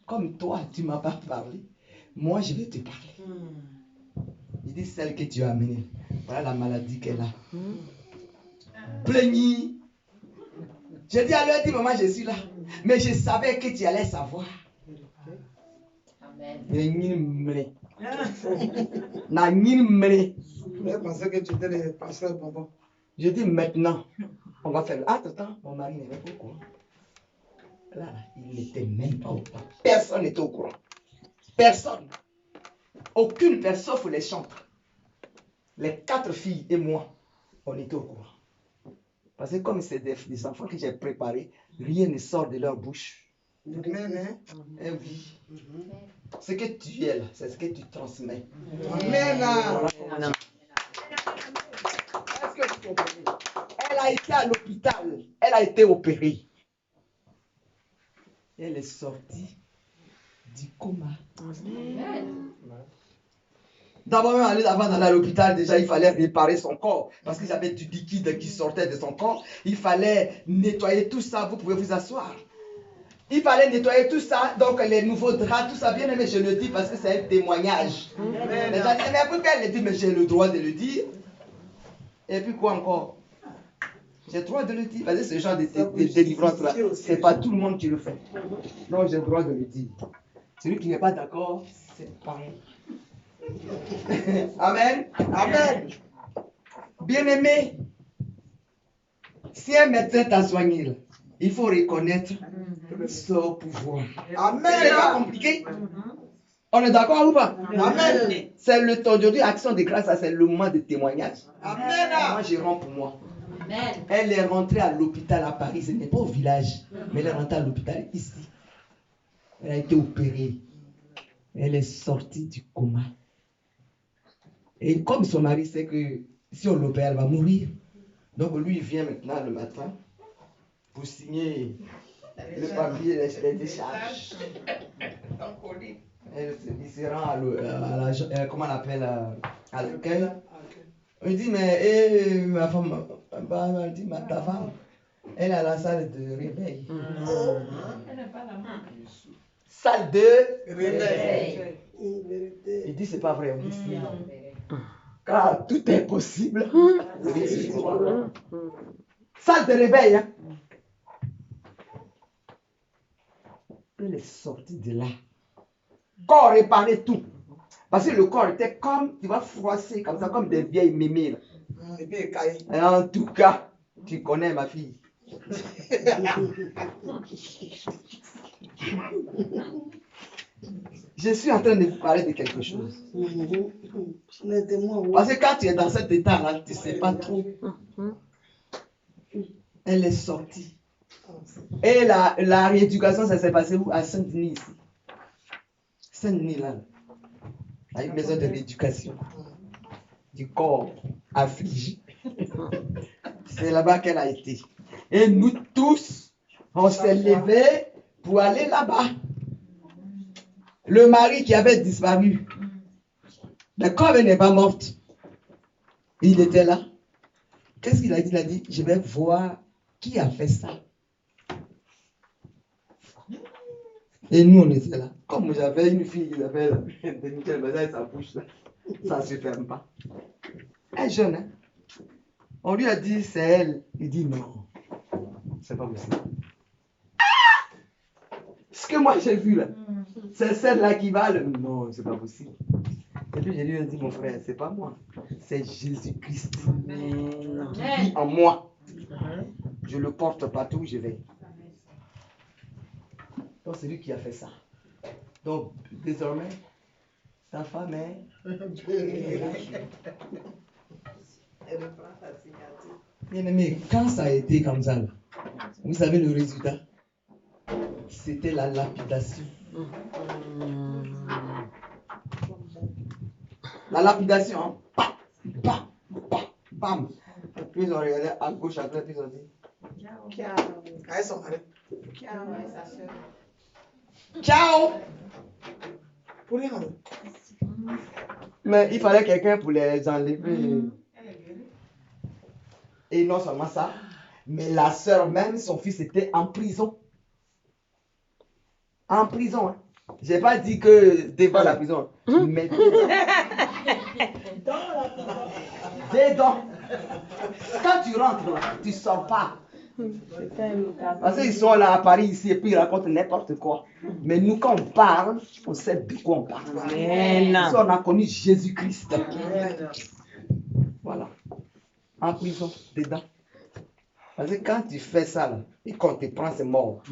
Comme toi, tu ne m'as pas parlé, moi je vais te parler. Il dit, celle que tu as amenée, voilà la maladie qu'elle a. Plaignez. J'ai dit à lui, elle dit, maman, je suis là. Mais je savais que tu allais savoir. Amen. Je pensais que tu étais le pasteur bonbon. Je dis maintenant, on va faire. Attends, mon mari n'est même pas au courant. Là, il n'était même pas au courant. Personne n'était au courant. Personne. Aucune personne, sauf les chantres. Les 4 filles et moi, on était au courant. Parce que comme c'est des enfants que j'ai préparés, rien ne sort de leur bouche. Amen. Eh oui. Ce que tu es là, c'est ce que tu transmets. Amen. Est-ce que vous comprenez? Elle a été à l'hôpital, elle a été opérée. Elle est sortie du coma. D'abord, avant d'aller à l'hôpital, déjà, il fallait réparer son corps. Parce qu'il y avait du liquide qui sortait de son corps. Il fallait nettoyer tout ça. Vous pouvez vous asseoir. Il fallait nettoyer tout ça. Donc, les nouveaux draps, tout ça. Bien aimé, je le dis parce que c'est un témoignage. Les gens disent, mais pourquoi elle le dit? Mais j'ai le droit de le dire. Et puis, quoi encore? J'ai le droit de le dire. Parce que ce genre de délivrance-là, ce n'est pas tout le monde qui le fait. Donc, j'ai le droit de le dire. Celui qui n'est pas d'accord, c'est pareil. Amen. Amen. Bien-aimé, si un médecin t'a soigné, là, il faut reconnaître son pouvoir. Amen. C'est pas compliqué. On est d'accord ou pas? Amen. C'est le temps d'aujourd'hui, action de grâce, ça c'est le moment de témoignage. Amen. Moi, je rends pour moi. Elle est rentrée à l'hôpital à Paris, ce n'est pas au village, mais elle est rentrée à l'hôpital ici. Elle a été opérée. Elle est sortie du coma. Et comme son mari sait que si on l'opère, elle va mourir. Donc lui, il vient maintenant le matin pour signer le papier, les décharges. Il se rend à comment on appelle, à l'accueil. Il dit, mais ma femme, elle dit, ta femme, elle est à la salle de réveil. Salle de réveil. Il dit, c'est pas vrai. On dit, si. Car tout est possible. Salle de réveil. Hein. Elle est sortie de là. Corps réparé tout. Parce que le corps était comme, tu vas froisser comme ça, comme des vieilles mémées. Et puis, il caille. Et en tout cas, tu connais ma fille. Je suis en train de vous parler de quelque chose. Parce que quand tu es dans cet état-là, tu ne sais pas trop. Elle est sortie. Et la rééducation, ça s'est passé où? À Saint-Denis, ici. Saint-Denis, là. À une maison de rééducation. Du corps affligé. C'est là-bas qu'elle a été. Et nous tous, on s'est levés pour aller là-bas. Le mari qui avait disparu, mais comme elle n'est pas morte, il était là. Qu'est-ce qu'il a dit? Il a dit, je vais voir qui a fait ça. Et nous, on était là. Comme j'avais une fille qui s'appelle Nickel, mais sa bouche là, ça ne se ferme pas. Elle est jeune, hein? On lui a dit, c'est elle. Il dit, non, c'est pas possible. Ce que moi j'ai vu là, c'est celle-là qui va. Non, c'est pas possible. Et puis je lui ai dit, mon frère, c'est pas moi, c'est Jésus-Christ qui vit en moi. Je le porte partout où je vais. Donc c'est lui qui a fait ça. Donc désormais, ta femme est. Bien aimé, quand ça a été comme ça, là, vous savez le résultat? C'était la lapidation. La lapidation, hein? Bam, bam, bam, bam. Puis ils ont regardé à gauche, à droite, puis ils ont dit Avec son mari. ciao. Pour rien. Mais il fallait quelqu'un pour les enlever. Et non seulement ça, mais la sœur même, son fils était en prison. En prison. Hein. Je n'ai pas dit que devant la prison, mais dedans. Quand tu rentres là, tu ne sors pas. Parce qu'ils sont là à Paris ici et puis ils racontent n'importe quoi. Mais nous, quand on parle, on sait de quoi on parle. Parce qu'on a connu Jésus-Christ. Voilà. En prison, dedans. Parce que quand tu fais ça là, et qu'on te prend, c'est mort.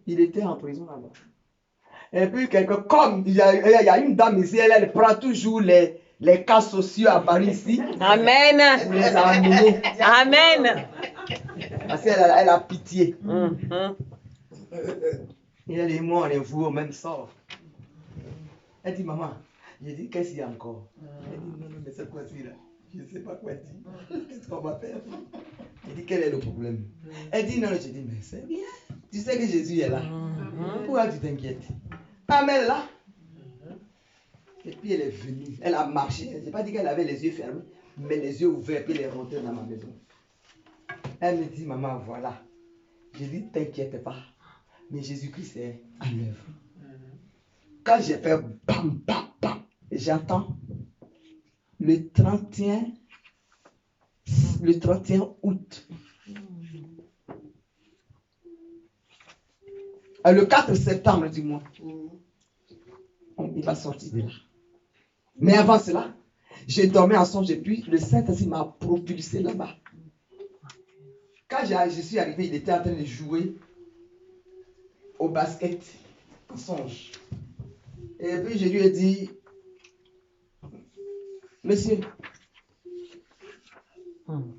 Il était en prison là-bas. Et puis quelqu'un, comme il y a une dame ici, elle prend toujours les cas sociaux à Paris ici. Amen. Pour les amener. Amen. Parce qu'elle a pitié. Et elle et moi, on est voués au même sort. Elle dit, maman, j'ai dit, qu'est-ce qu'il y a encore? Elle dit, non, mais cette fois-ci là, je ne sais pas quoi dire. Qu'est-ce qu'on va faire? Elle dit, quel est le problème? Elle dit, non, je dis, mais c'est bien. Tu sais que Jésus est là. Pourquoi tu t'inquiètes? Ah, mais là. Et puis elle est venue. Elle a marché. Je n'ai pas dit qu'elle avait les yeux fermés, mais les yeux ouverts, puis elle est rentrée dans ma maison. Elle me dit, maman, voilà. Je dis, t'inquiète pas. Mais Jésus-Christ est à l'œuvre. Quand j'ai fait bam, bam, bam, j'entends le 31 le 31 août. Le 4 septembre du mois. Il va sortir de là. Mais avant cela, j'ai dormi en songe et puis le Saint-Esprit m'a propulsé là-bas. Quand je suis arrivé, il était en train de jouer au basket en songe. Et puis je lui ai dit, monsieur,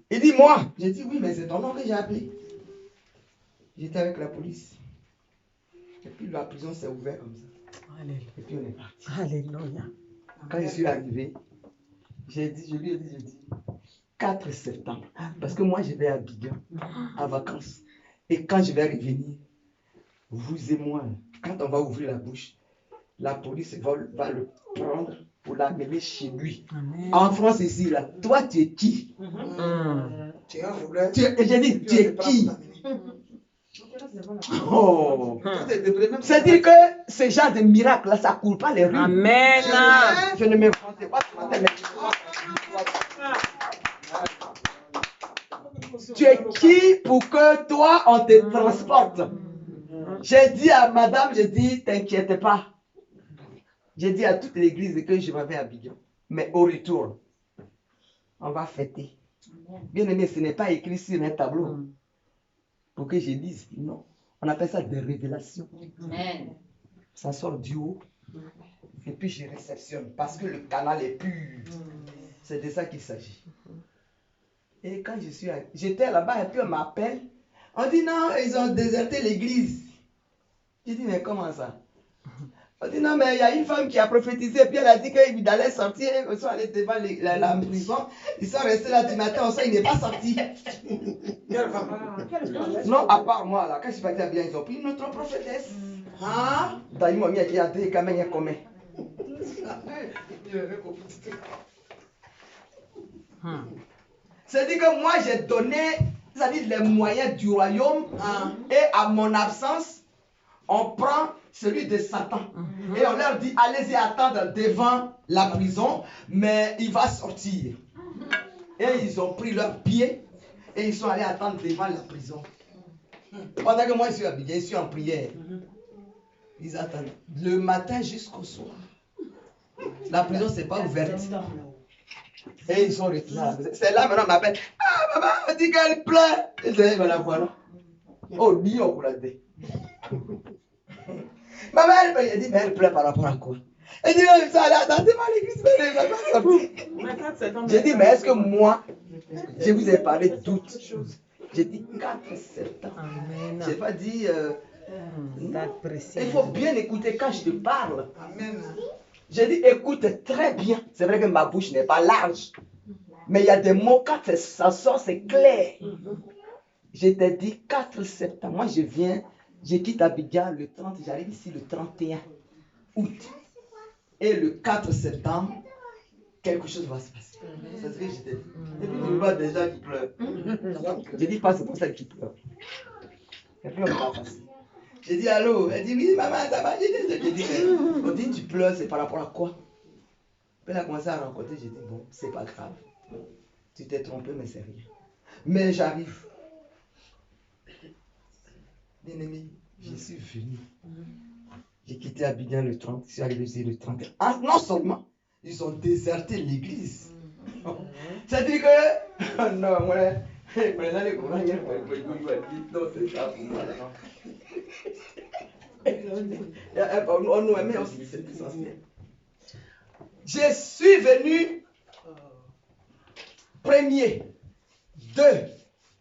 il dit moi. J'ai dit oui, mais c'est ton nom que j'ai appelé. J'étais avec la police. Et puis la prison s'est ouverte comme ça. Alléluia. Et puis on est parti. Alléluia. Quand je suis arrivé, je lui ai dit, 4 septembre. Parce que moi, je vais à Abidjan en vacances. Et quand je vais revenir, vous et moi, quand on va ouvrir la bouche, la police va le prendre pour l'amener chez lui. Amen. En France, ici, là, toi, tu es qui? Tu es un voleur. J'ai dit, tu es qui? Oh. C'est C'est-à-dire que ce genre de miracle-là, ça ne coule pas les rues. Amen. Je ne me pensais pas ce matin, mais tu es qui pour que toi, on te transporte? J'ai dit à madame, j'ai dit, t'inquiète pas. J'ai dit à toute l'église que je m'avais à Abidjan. Mais au retour, on va fêter. Bien aimé, ce n'est pas écrit sur un tableau pour que je dise. Non. On appelle ça des révélations. Amen. Ça sort du haut. Et puis je réceptionne parce que le canal est pur. C'est de ça qu'il s'agit. Et quand j'étais là-bas et puis on m'appelle, on dit non, ils ont déserté l'église. Je dis mais comment ça? On dit non, mais il y a une femme qui a prophétisé, puis elle a dit qu'il allait sortir, ils sont allés devant la prison, ils sont restés là du matin au soir, il n'est pas sorti. Non, à part moi, là, quand je suis parti à bien, ils ont pris une autre prophétesse. Ah, d'ailleurs, moi, il y a des quand même commun. C'est-à-dire que moi, j'ai donné, c'est-à-dire les moyens du royaume, et à mon absence, on prend celui de Satan. Et on leur dit, allez-y attendre devant la prison, mais il va sortir. Et ils ont pris leurs pieds et ils sont allés attendre devant la prison. Pendant que moi je suis habillé, je suis en prière. Ils attendent. Le matin jusqu'au soir. La prison, c'est pas ouverte. Et ils sont restés là. C'est là maintenant on m'appelle. Ah maman, on dit qu'elle pleure. Et je dis, voilà, voilà. Oh, Dieu, pour la dé. Maman, elle dit, mais elle pleure par rapport à quoi? Elle dit, non, ça allait attendre devant l'église, mais elle ne va pas sortir. J'ai dit, mais est-ce que moi, je vous ai parlé de toutes choses? J'ai dit 4 septembre. Je n'ai pas dit. Il faut bien écouter quand je te parle. J'ai dit, écoute très bien. C'est vrai que ma bouche n'est pas large. Mais il y a des mots, quand ça sort, c'est clair. Je t'ai dit 4 septembre. Moi, je quitte Abidjan le 30, j'arrive ici le 31 août. Et le 4 septembre, quelque chose va se passer. C'est ce que je t'ai dit. Et puis je vois des gens qui pleurent. Je dis pas, c'est pour ça qu'ils pleurent. Et puis on va passer. J'ai dit allô, elle dit oui maman, ça va. J'ai dit mais on dit tu pleures, c'est par rapport à quoi? Puis elle a commencé à raconter, j'ai dit bon, c'est pas grave. Tu t'es trompé, mais c'est rien. Mais j'arrive. Bien aimé, je suis venu. J'ai quitté Abidjan le 30, je suis arrivé ici le 31. Ah, non seulement, ils ont déserté l'église. C'est-à-dire que. Non, moi. Je suis venu premier, 2,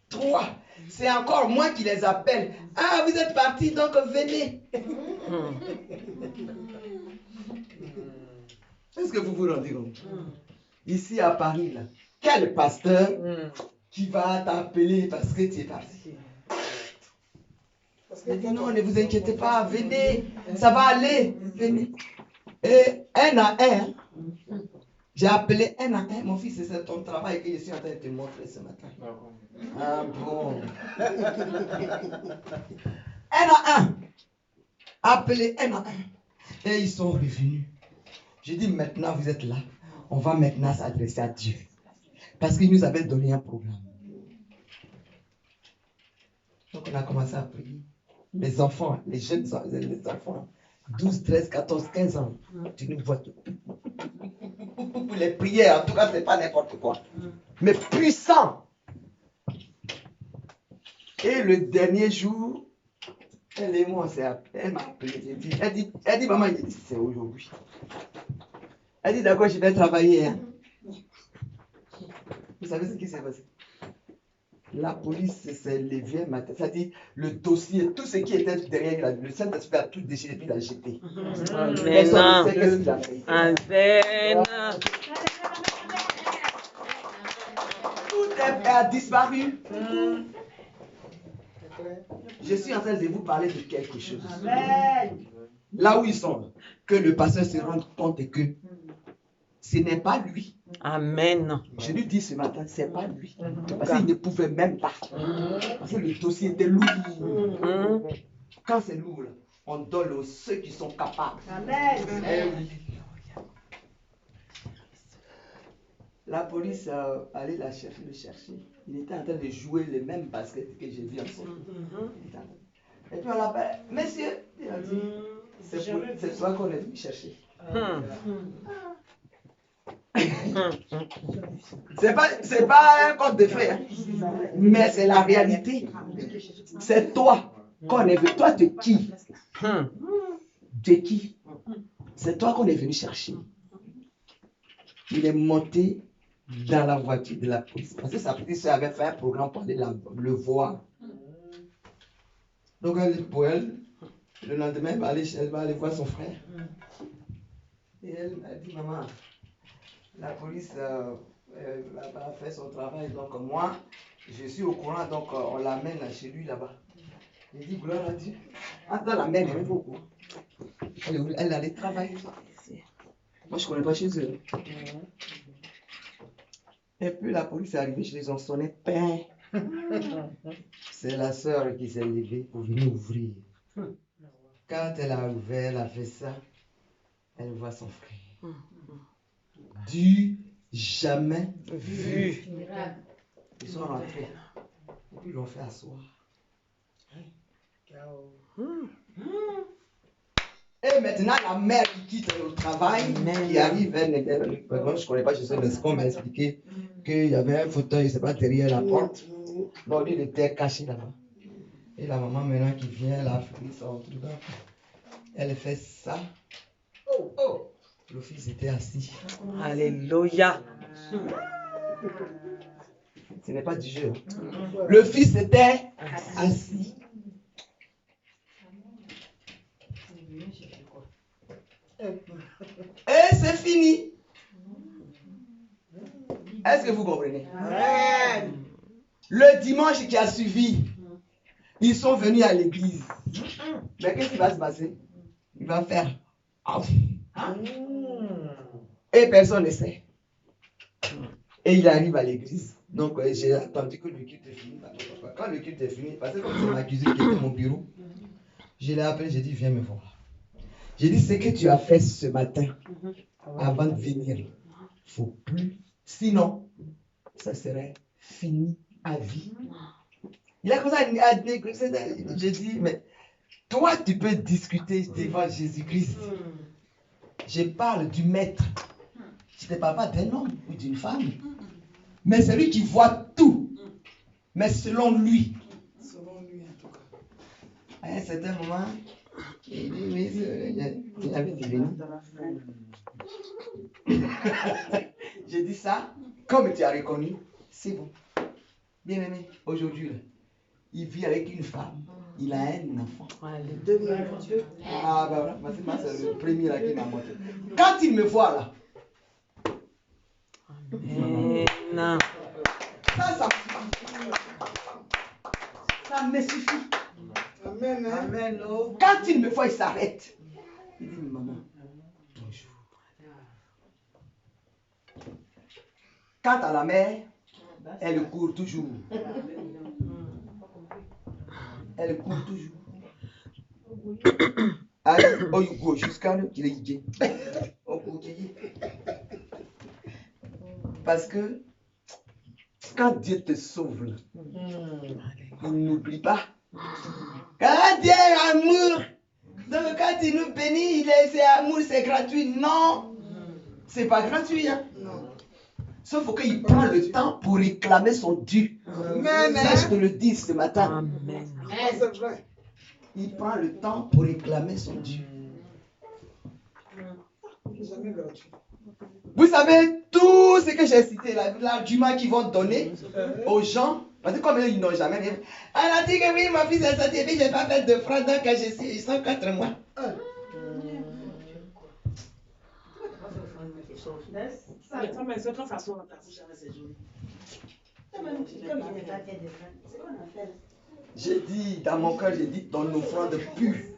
3. C'est encore moi qui les appelle. Ah, vous êtes partis, donc venez. Est-ce que vous vous rendez compte? Ici à Paris, là, quel pasteur qui va t'appeler parce que tu es parti? Il dit non, ne vous inquiétez pas, venez, ça va aller, venez. Et un à un, j'ai appelé un à un, mon fils, c'est ton travail que je suis en train de te montrer ce matin. Ah bon. Un à un, appelé un à un. Et ils sont revenus. J'ai dit maintenant vous êtes là, on va maintenant s'adresser à Dieu. Parce qu'il nous avait donné un programme. Donc on a commencé à prier. Les enfants, les jeunes, les enfants, 12, 13, 14, 15 ans, tu nous vois tout. Les prières, en tout cas, c'est pas n'importe quoi. Mais puissant. Et le dernier jour, elle et moi, elle m'a appelé. Elle dit, maman, c'est aujourd'hui. Elle dit, d'accord, je vais travailler. Hein. Vous savez ce qui s'est passé? La police s'est levée matin. C'est-à-dire, le dossier, tout ce qui était derrière, le Saint-Esprit a tout déchiré et puis l'a jeté. Personne ne sait qu'est-ce qu'il a fait. Amen. Tout a disparu. Je suis en train de vous parler de quelque chose. Là où ils sont, que le pasteur se rende compte que ce n'est pas lui. Amen. Je lui dis ce matin, ce n'est pas lui. Parce qu'il ne pouvait même pas. Parce que le dossier était lourd. Quand c'est lourd, on donne aux ceux qui sont capables. Amen. Eh oui. La police allait le chercher. Il était en train de jouer les mêmes baskets que j'ai vu ensemble. Et puis on l'appelle, monsieur, il a dit, c'est toi qu'on est venu chercher. C'est pas un conte de fées, hein. Mais c'est la réalité. C'est toi qu'on est venu. Toi, tu es qui? Tu es qui? C'est toi qu'on est venu chercher. Il est monté dans la voiture de la police. Parce que sa petite soeur avait fait un programme pour aller le voir. Donc pour elle, le lendemain, elle va aller voir son frère. Et elle m'a dit, maman, la police a fait son travail. Donc moi, je suis au courant, donc on l'amène chez lui là-bas. Il dit, gloire à Dieu. Attends, la mère est beaucoup. Elle allait travailler. Moi, je ne connais pas chez eux. Et puis la police est arrivée, je les ont sonné, pain. C'est la sœur qui s'est levée pour venir ouvrir. Quand elle a ouvert, elle a fait ça, elle voit son frère. Du jamais vu. Ils sont rentrés. Et puis ils l'ont fait asseoir. Et maintenant, la mère qui quitte le travail, qui arrive, moi je ne connais pas, je sais ce qu'on m'a expliqué, qu'il y avait un fauteuil, c'est pas derrière la porte. Bon, lui, il était caché là-bas. Et la maman maintenant qui vient, elle a fait son truc. Elle fait ça. Oh! Le fils était assis. Alléluia. Ce n'est pas du jeu. Le fils était assis. Et c'est fini. Est-ce que vous comprenez? Le dimanche qui a suivi, ils sont venus à l'église. Mais qu'est-ce qui va se passer? Il va faire. Et personne ne sait. Et il arrive à l'église. Donc j'ai attendu que le culte est fini. Quand le culte est fini, parce que comme c'est ma cuisine qui était mon bureau, je l'ai appelé, j'ai dit, viens me voir. J'ai dit, ce que tu as fait ce matin, avant de venir, il ne faut plus. Sinon, ça serait fini à vie. Il a commencé à négocier. J'ai dit, mais toi, tu peux discuter devant Jésus-Christ. Je parle du maître. Je ne parle pas d'un homme ou d'une femme. Mais c'est lui qui voit tout. Mais selon lui. Selon lui, en tout cas. À un certain moment, il dit, oui, il avait dit, j'ai dit ça, comme tu as reconnu, c'est bon. Bien aimé, aujourd'hui, il vit avec une femme. Il a un enfant. Ah, bah voilà, c'est le premier là qui m'a montré. Quand il me voit là, ça me suffit. Amen. Amen. Quand il me voit, il s'arrête. Il dit, maman, bonjour. Quant à la mère, elle court toujours. Elle court toujours. Jusqu'à ce qu'il est gay. Parce que quand Dieu te sauve, il n'oublie pas Quand Dieu est amour, donc quand il nous bénit, c'est amour, c'est gratuit. Non, c'est pas gratuit. Hein? Sauf qu'il prend le temps pour réclamer son dû. Ça, je te le dis ce matin. Amen. C'est vrai. Il prend le temps pour réclamer son dû. Jamais gratuit. Vous savez, tout ce que j'ai cité, l'argument qu'ils vont donner aux gens, parce que comme eux, ils n'ont jamais rien. Elle a dit que oui, ma fille s'est sortie et puis je n'ai pas fait de francs quand ils sont 4 mois. J'ai dit, dans mon cœur, j'ai dit, ton offrande pue.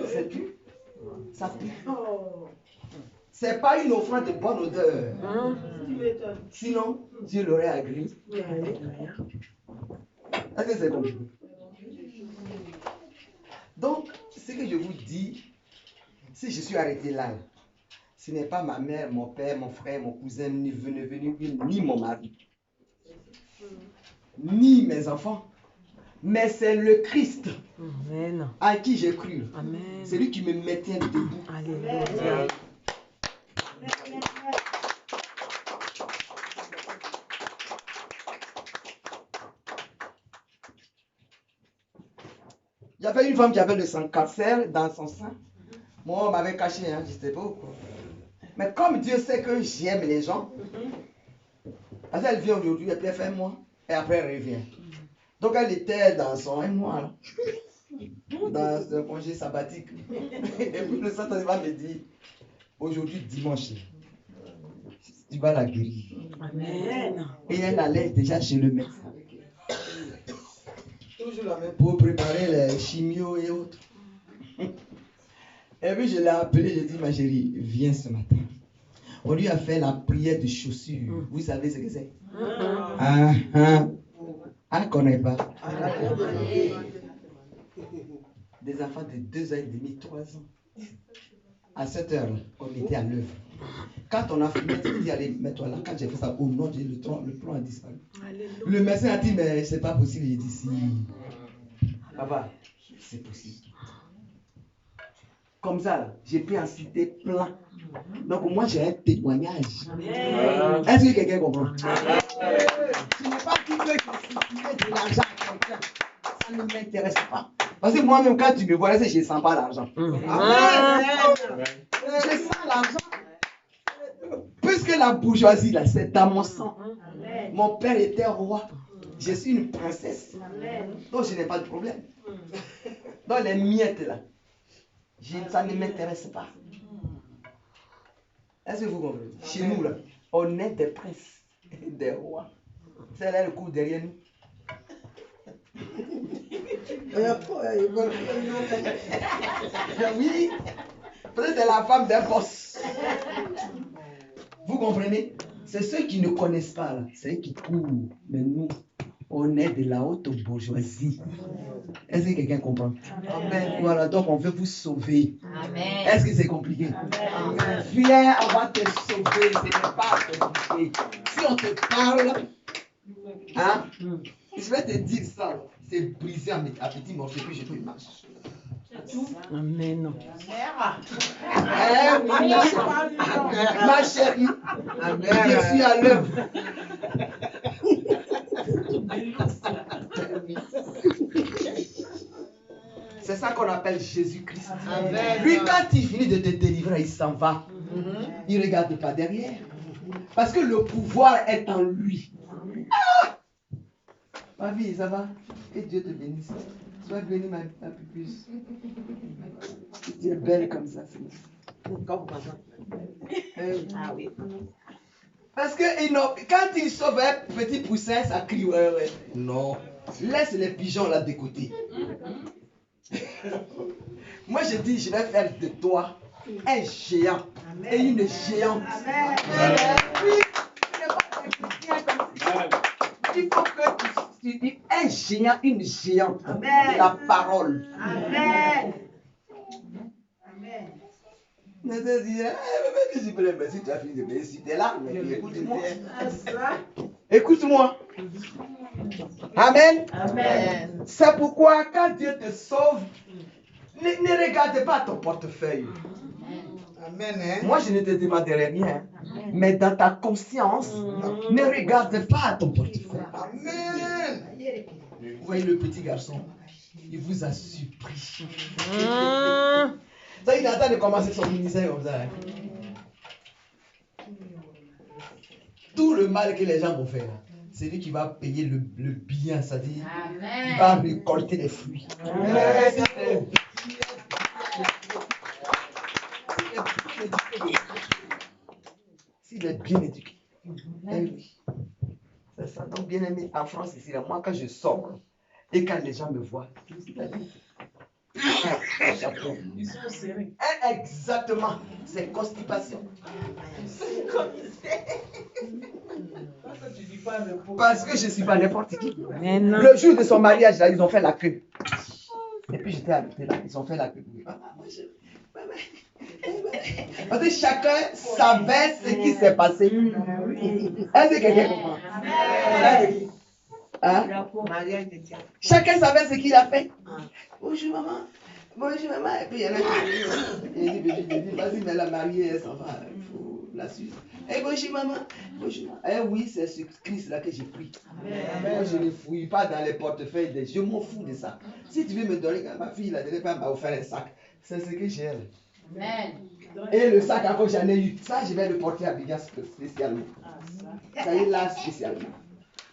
C'est pue. Ça pue. C'est pas une offrande de bonne odeur. Sinon, Dieu l'aurait agréé. Est-ce que c'est compliqué? Donc, ce que je vous dis, si je suis arrêté là, ce n'est pas ma mère, mon père, mon frère, mon cousin, ni venu, ni mon mari, ni mes enfants, mais c'est le Christ Amen. à qui j'ai cru. Amen. C'est lui qui me maintient debout. Alléluia. Il y avait une femme qui avait le sang cancer dans son sein. Moi, on m'avait caché, hein, je ne sais pas quoi. Mais comme Dieu sait que j'aime les gens, parce qu'elle vient aujourd'hui et puis elle fait un mois, et après elle revient. Donc elle était dans son un mois, là, dans un congé sabbatique. Et puis le Saint-Esprit va me dire, aujourd'hui dimanche, tu vas la guérir. Amen. Et elle allait déjà chez le médecin. Toujours la même. Pour préparer les chimios et autres. Et puis je l'ai appelé, j'ai dit, ma chérie, viens ce matin. On lui a fait la prière de chaussure. Vous savez ce que c'est? Elle ne connaît pas. Des enfants de 2 ans et demi, 3 ans. À cette heure-là, on était à l'œuvre. Quand on a fini, on dit, allez, mets-toi là. Quand j'ai fait ça, au nom de Dieu, le plan a disparu. Le médecin a dit, mais c'est pas possible. Il dit, si. Papa, c'est possible. Comme ça, là, j'ai pu en citer plein. Donc, moi, j'ai un témoignage. Est-ce que quelqu'un comprend? Je n'ai pas dit que je circulais de l'argent à quelqu'un. Ça ne m'intéresse pas. Parce que moi-même, quand tu me vois, je ne sens pas l'argent. Je sens l'argent. Puisque la bourgeoisie, là, c'est dans mon sang. Mon père était roi. Je suis une princesse. Donc, je n'ai pas de problème. Donc, les miettes, là, ça ne m'intéresse pas. Est-ce que vous comprenez? Chez nous, là, on est des princes, des rois. C'est là le coup derrière nous. Oui, peut-être c'est la femme d'un boss. Vous comprenez? C'est ceux qui ne connaissent pas, là, c'est eux qui courent. Mais nous, on est de la haute bourgeoisie. Est-ce que quelqu'un comprend? Amen. Voilà, donc on veut vous sauver. Amen. Est-ce que c'est compliqué? Amen. Viens, on va te sauver. Ce n'est pas compliqué. Si on te parle, hein, je vais te dire ça. C'est brisé à petit morceau, puis je te marche. Amen. Ma chérie, je suis à l'œuvre. C'est ça qu'on appelle Jésus-Christ. Lui, quand il finit de te délivrer, il s'en va. Il ne regarde pas derrière. Parce que le pouvoir est en lui. Ah! Ma vie, ça va? Et Dieu te bénisse. Sois bénie, ma pupille. Tu es belle comme ça. Ah oui. Parce que quand il sauve un petit poussin, ça crie. Non. Laisse les pigeons là de côté. Moi, je dis, je vais faire de toi un géant. Amen. Et une géante. Amen. Il faut que tu dis un géant, une géante. Amen. La parole. Amen. Amen. Ne te dis, si tu as fini de me citer là, écoute-moi. Écoute-moi. Amen. Amen. C'est pourquoi quand Dieu te sauve, ne regarde pas ton portefeuille. Amen. Hein? Moi, je ne te demanderai rien. Mais dans ta conscience, ne regarde pas ton portefeuille. Amen. Vous voyez le petit garçon, il vous a surpris. Ça, il est en train de commencer son ministère comme ça. Hein. Tout le mal que les gens vont faire, c'est lui qui va payer le bien, c'est-à-dire il va récolter les fruits. S'il est bien éduqué, eh oui. C'est ça. Donc, bien aimé, en France, ici, là, moi, quand je sors et quand les gens me voient, ils sont serrés. Exactement. C'est constipation. Parce que je ne suis pas n'importe qui. Le jour de son mariage, là, ils ont fait la queue. Et puis j'étais arrêté là, ils ont fait la queue. Parce que chacun savait ce qui s'est passé. Est-ce que quelqu'un comprend? Hein? Chacun savait ce qu'il a fait. Bonjour maman. Bonjour maman. Et puis il y en a qui dit, vas-y, mais la mariée, elle s'en va. Il faut la suivre. Eh bonjour maman. Bonjour maman. Eh oui, c'est ce Christ là que j'ai pris. Moi, je ne fouille pas dans les portefeuilles des. Je m'en fous de ça. Si tu veux me donner, ma fille, la dernière fois, elle m'a offert un sac. C'est ce que j'ai. Amen. Et le sac encore j'en ai eu. Ça, je vais le porter à Bigas spécialement. Ça y est là spécialement.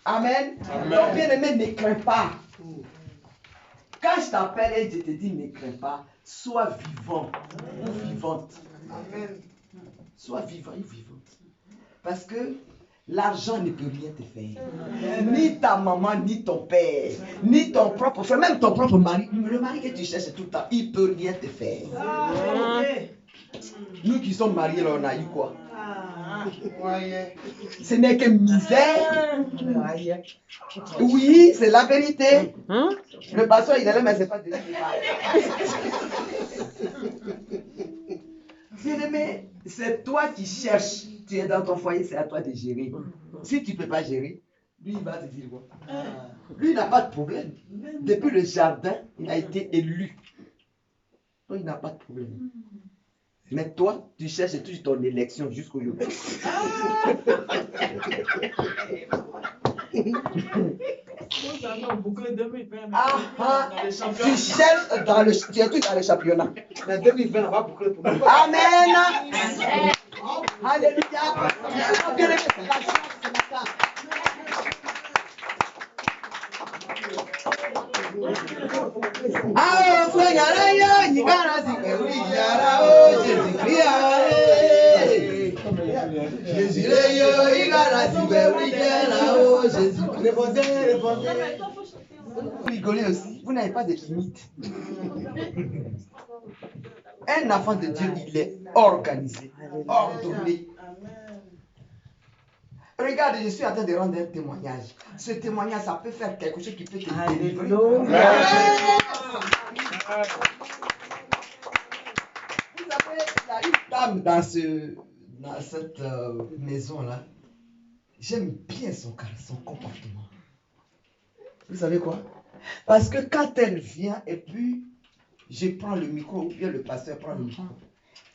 Amen. Donc, bien aimé, ne crains pas. Quand je t'appelle et je te dis ne crains pas, sois vivant ou vivante. Amen. Sois vivant et vivante. Parce que l'argent ne peut rien te faire. Ni ta maman, ni ton père, ni ton propre frère, même ton propre mari. Le mari que tu cherches tout le temps, il ne peut rien te faire. Nous qui sommes mariés, là, on a eu quoi? Ce n'est que misère. Oui, c'est la vérité. Le pasteur, il est là, mais ce n'est pas de Bien-aimé, c'est toi qui cherches. Tu es dans ton foyer, c'est à toi de gérer. Si tu ne peux pas gérer, lui, il va te dire quoi? Lui, il n'a pas de problème. Depuis le jardin, il a été élu. Donc, il n'a pas de problème. Mais toi, tu cherches toujours ton élection jusqu'aujourd'hui. Tu cherches dans le, tu es tout dans le championnat. Mais 2020, on va boucler pour nous. Amen. Alléluia. Bien aimé, c'est la chance ce matin. Ah, frère, yara, yigara, zikeri, yara, oh, Jésus, Jésus, yo, yigara, zikeri, yara, oh, Jésus. Répondez. Vous rigolez aussi, vous n'avez pas de limite. Un enfant de Dieu, il est organisé, ordonné. Regarde, je suis en train de rendre un témoignage. Ce témoignage, ça peut faire quelque chose qui peut te délivrer. Vous savez, il y a une dame dans cette maison-là. J'aime bien son comportement. Vous savez quoi? Parce que quand elle vient et puis je prends le micro ou bien le pasteur prend le micro,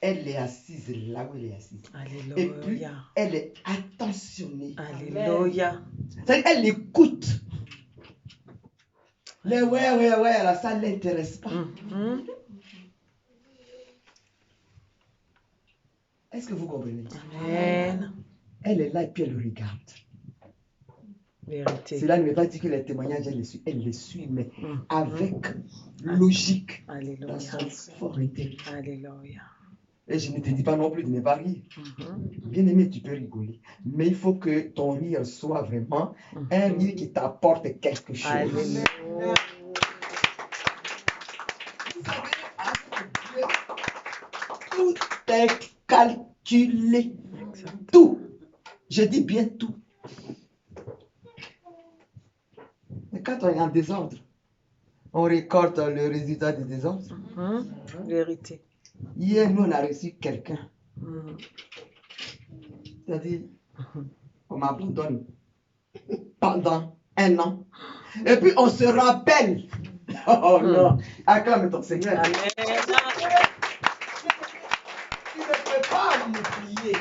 elle est assise là où elle est assise. Alléluia. Et puis elle est attentionnée. Alléluia. Elle écoute. Les ouais, là, ça ne l'intéresse pas. Est-ce que vous comprenez? Amen. Elle est là et puis elle regarde. Vérité. Cela ne veut pas dire que les témoignages, elle les suit, mais avec logique. Alléluia. Dans son fort intérêt. Alléluia. Et je ne te dis pas non plus de ne pas rire. Bien aimé, tu peux rigoler. Mais il faut que ton rire soit vraiment un rire qui t'apporte quelque chose. Alléluia. Tout est calculé. Tout. Je dis bien tout. Mais quand on est en désordre, on récolte le résultat du désordre. Vérité. Hier, nous, on a reçu quelqu'un. C'est-à-dire, on m'abandonne. pendant 1 an. Et puis on se rappelle. Oh non, acclame ton Seigneur. Amen. Tu ne peux pas m'oublier.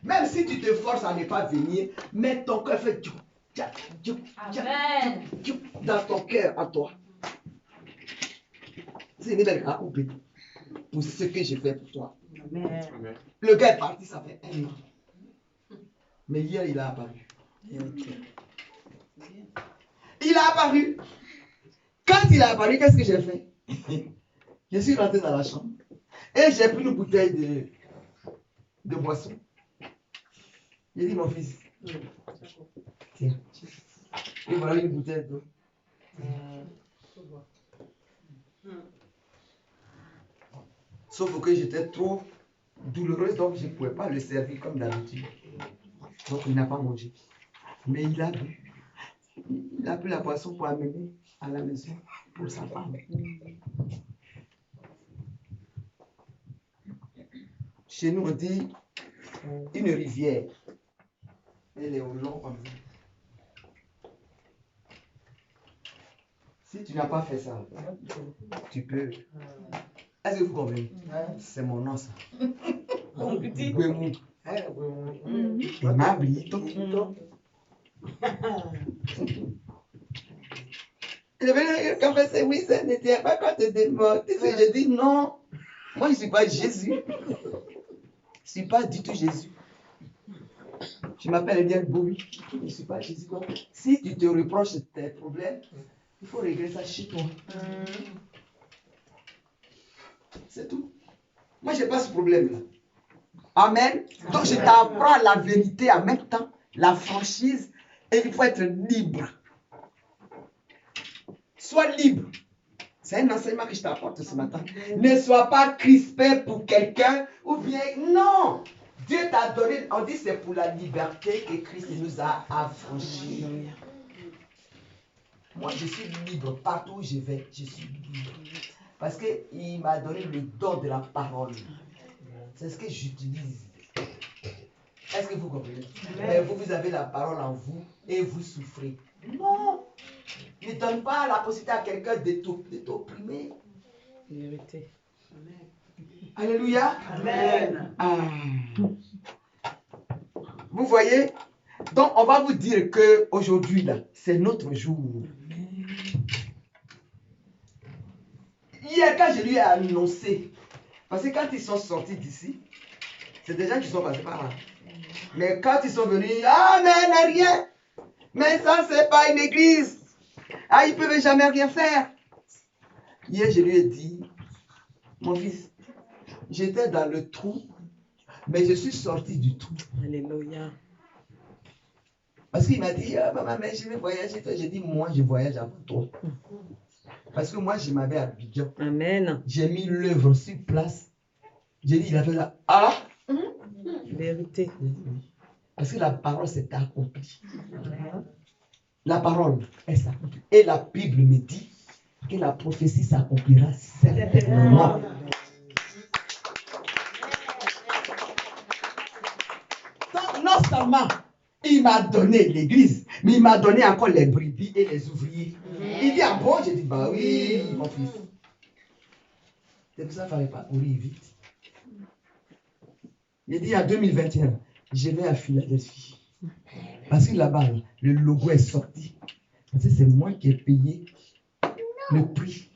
Même si tu te forces à ne pas venir, mais ton cœur fait dans ton cœur à toi. C'est une belle raconte pour ce que j'ai fait pour toi. Amen. Le gars est parti, ça fait 1 an. Mais hier, il a apparu. Il a apparu. Quand il a apparu, qu'est-ce que j'ai fait? Je suis rentré dans la chambre et j'ai pris une bouteille de boisson. J'ai dit, mon fils, tiens. Et voilà une bouteille d'eau. Sauf que j'étais trop douloureuse, donc je ne pouvais pas le servir comme d'habitude. Donc il n'a pas mangé. Mais il a bu. Il a pris la boisson pour amener à la maison pour sa femme. Chez nous, on dit une rivière. Elle est au long comme ça. Si tu n'as pas fait ça, tu peux. Est-ce que vous comprenez? C'est mon nom, ça. Gwemou. Et ma blito. Quand c'est oui, ça ne tient pas quand tu es mort. Je dis non. Moi, je ne suis pas Jésus. Je ne suis pas du tout Jésus. Je m'appelle bien Bobby. Je ne suis pas Jésus. Si tu te reproches tes problèmes, il faut régler ça chez toi. C'est tout. Moi, je n'ai pas ce problème-là. Amen. Donc, je t'apprends la vérité en même temps, la franchise, et il faut être libre. Sois libre. C'est un enseignement que je t'apporte ce matin. Ne sois pas crispé pour quelqu'un ou bien non. Dieu t'a donné, on dit c'est pour la liberté que Christ nous a affranchis. Moi, je suis libre partout où je vais. Je suis libre. Parce qu'il m'a donné le don de la parole. C'est ce que j'utilise. Est-ce que vous comprenez? Mais vous avez la parole en vous et vous souffrez. Non. Ne donne pas la possibilité à quelqu'un de t'opprimer. Vérité. Alléluia. Amen. Ah. Vous voyez? Donc, on va vous dire qu'aujourd'hui, là, c'est notre jour. Hier, quand je lui ai annoncé, parce que quand ils sont sortis d'ici, c'est des gens qui sont passés par là. Mais quand ils sont venus, ah, mais rien. Mais ça, c'est pas une église. Ah, ils ne peuvent jamais rien faire. Hier, je lui ai dit, mon fils, j'étais dans le trou, mais je suis sorti du trou. Alléluia. Parce qu'il m'a dit, ah, maman, mais je vais voyager. J'ai dit, moi, je voyage avant toi. Parce que moi, je m'avais à Abidjan. Amen. J'ai mis l'œuvre sur place. J'ai dit, il a fait ça. Ah! Vérité. Parce que la parole s'est accomplie. La parole, elle s'accomplit. Et la Bible me dit que la prophétie s'accomplira certainement. Donc, non seulement il m'a donné l'église, mais il m'a donné encore les brebis et les ouvriers. Il dit, ah bon? J'ai dit, bah oui, mon fils. C'est pour ça qu'il ne fallait pas courir vite. Il dit, en 2021, je vais à Philadelphie. Parce que là-bas, le logo est sorti. Parce que c'est moi qui ai payé le prix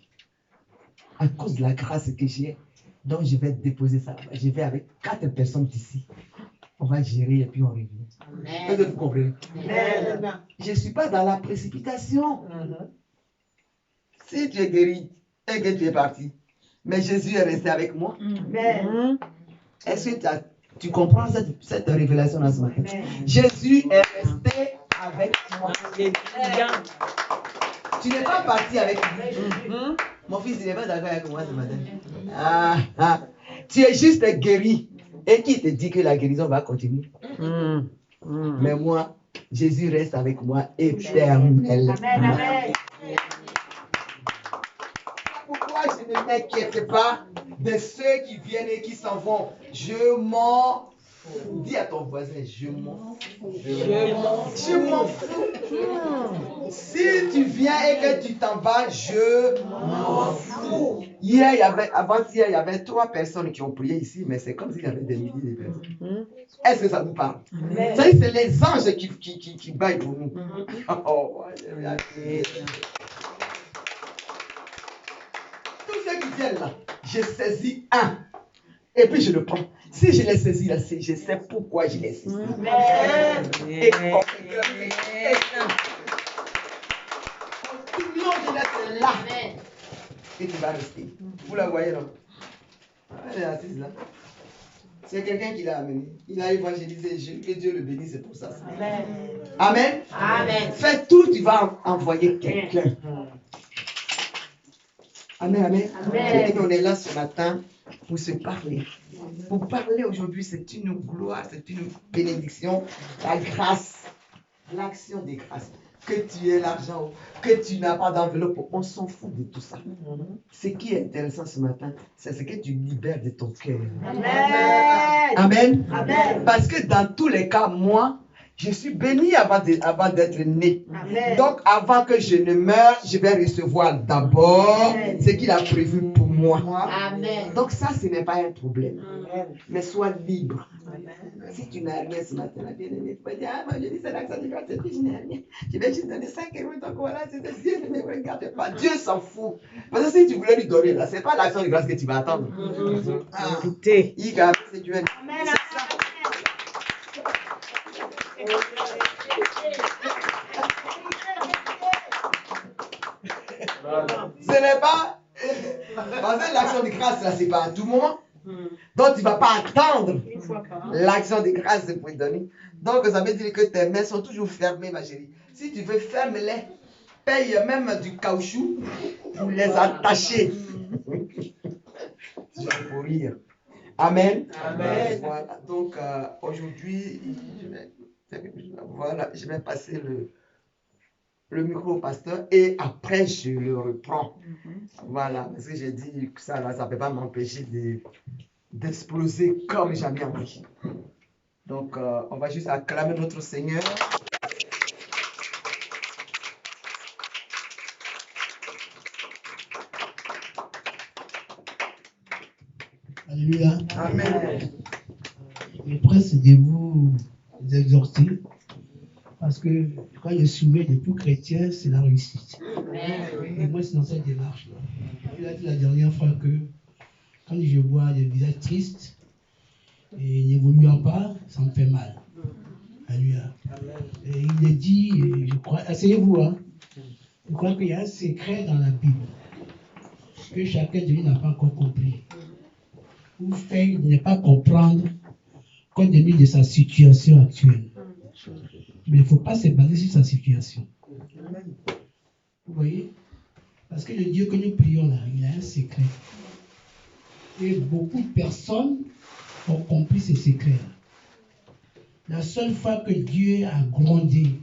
à cause de la grâce que j'ai. Donc, je vais déposer ça. Je vais avec 4 personnes d'ici. On va gérer et puis on revient. Est-ce que vous comprenez? Je ne suis pas dans la précipitation. Si tu es guéri et que tu es parti, mais Jésus est resté avec moi. Est-ce que tu comprends cette révélation là ce matin? Jésus est resté avec moi. Tu n'es pas parti avec lui. Mon fils, il n'est pas d'accord avec moi ce matin. Tu es juste guéri. Et qui te dit que la guérison va continuer? Mais moi, Jésus reste avec moi éternellement. Pourquoi je ne m'inquiète pas de ceux qui viennent et qui s'en vont? Je m'en Dis à ton voisin, je m'en fous. Je m'en fous. Si tu viens et que tu t'en vas, je m'en fous. Avant-hier, il y avait 3 personnes qui ont prié ici, mais c'est comme s'il y avait des milliers de personnes. Est-ce que ça vous parle? C'est les anges qui baillent pour nous. Oh, tous ceux qui viennent là, je saisis un. Et puis je le prends. Si je l'ai saisi là, je sais pourquoi je l'ai saisi. Et tout le monde est là. Et tu vas rester. Vous la voyez là? Elle est assise là. C'est quelqu'un qui l'a amené. Il a évangélisé. Que Dieu le bénisse, c'est pour ça. Amen. Amen. Amen. Fais tout, tu vas envoyer quelqu'un. Amen, amen. Amen. Et on est là ce matin pour se parler. Pour parler aujourd'hui, c'est une gloire, c'est une bénédiction. La grâce, l'action des grâces. Que tu aies l'argent, que tu n'as pas d'enveloppe, on s'en fout de tout ça. Ce qui est intéressant ce matin, c'est ce que tu libères de ton cœur. Amen. Amen. Amen. Parce que dans tous les cas, moi, je suis béni avant d'être né. Amen. Donc, avant que je ne meure, je vais recevoir d'abord ce qu'il a prévu pour moi. Amen. Donc, ça, ce n'est pas un problème. Amen. Mais sois libre. Amen. Si tu n'as rien ce matin, la bien-aimée, tu vas dire, ah, moi, je dis, c'est l'accent du grâce, et puis je n'ai rien. Je vais juste donner 5 euros, donc voilà, c'est Dieu ne me regarde pas. Dieu s'en fout. Parce que si tu voulais lui donner, là, ce n'est pas l'action de grâce que tu vas attendre. Ah, il garde, c'est Dieu. Amen. Ce n'est pas. Parce que l'action de grâce, là, c'est pas à tout moment. Donc, tu ne vas pas attendre l'action de grâce pour lui donner. Donc, ça veut dire que tes mains sont toujours fermées, ma chérie. Si tu veux, ferme-les. Paye même du caoutchouc pour les attacher. Tu vas mourir. Amen. Amen. Voilà. Donc, aujourd'hui, je vais passer le micro au pasteur et après, je le reprends. Voilà. Parce que j'ai dit que ça ne peut pas m'empêcher d'exploser comme jamais envie. Donc, on va juste acclamer notre Seigneur. Alléluia. Amen. Je presse de vous exhorter parce que quand je suis de tout chrétien, c'est la réussite. Et moi, c'est dans cette démarche-là. Il a dit la dernière fois que quand je vois des visages tristes et n'évoluant pas, ça me fait mal. Alléluia. Et il est dit, je crois, asseyez-vous, hein. Je crois qu'il y a un secret dans la Bible que chacun de nous n'a pas encore compris. Ou fait ne pas comprendre compte tenu de sa situation actuelle. Mais il ne faut pas se baser sur sa situation. Vous voyez? Parce que le Dieu que nous prions là, il a un secret. Et beaucoup de personnes ont compris ce secret-là. La seule fois que Dieu a grondé,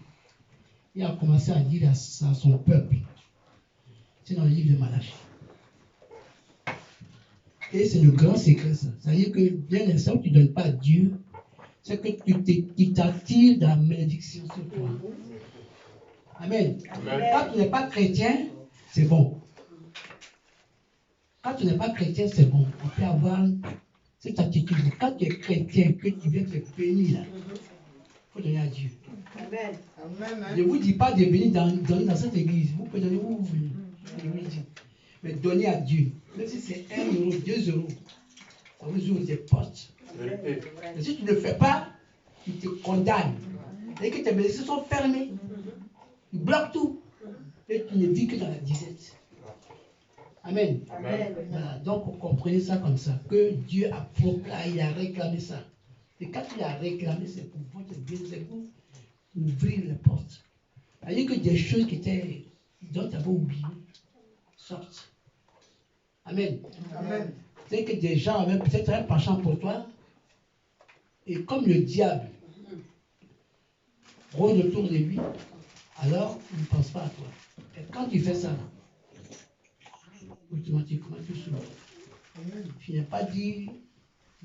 il a commencé à dire à son peuple, c'est dans le livre de Malachie. Et c'est le grand secret, ça. C'est-à-dire que dès l'instant où tu ne donnes pas à Dieu, c'est que tu t'attires de la malédiction sur toi. Amen. Amen. Quand tu n'es pas chrétien, c'est bon. Quand tu n'es pas chrétien, c'est bon. On peut avoir cette attitude. Quand tu es chrétien, que tu viens te bénir, là, il faut donner à Dieu. Amen. Je ne vous dis pas de venir donner dans cette église. Vous pouvez donner où vous voulez. Mais donner à Dieu. Même si c'est 1 euro, 2 euros, ça vous ouvre des portes. Mais si tu ne le fais pas, il te condamne. Et que tes bénédictions sont fermées. Il bloque tout. Et tu ne vis que dans la disette. Amen. Amen. Voilà. Donc, vous comprenez ça comme ça. Que Dieu il a réclamé ça. Et quand il a réclamé, c'est pour votre bien, c'est pour ouvrir les portes. C'est-à-dire que des choses dont tu avais oublié sortent. Amen. Amen. C'est que des gens avaient peut-être un penchant pour toi. Et comme le diable rôde autour de lui, alors il ne pense pas à toi. Et quand tu fais ça, automatiquement tu souffres. Je n'ai pas dit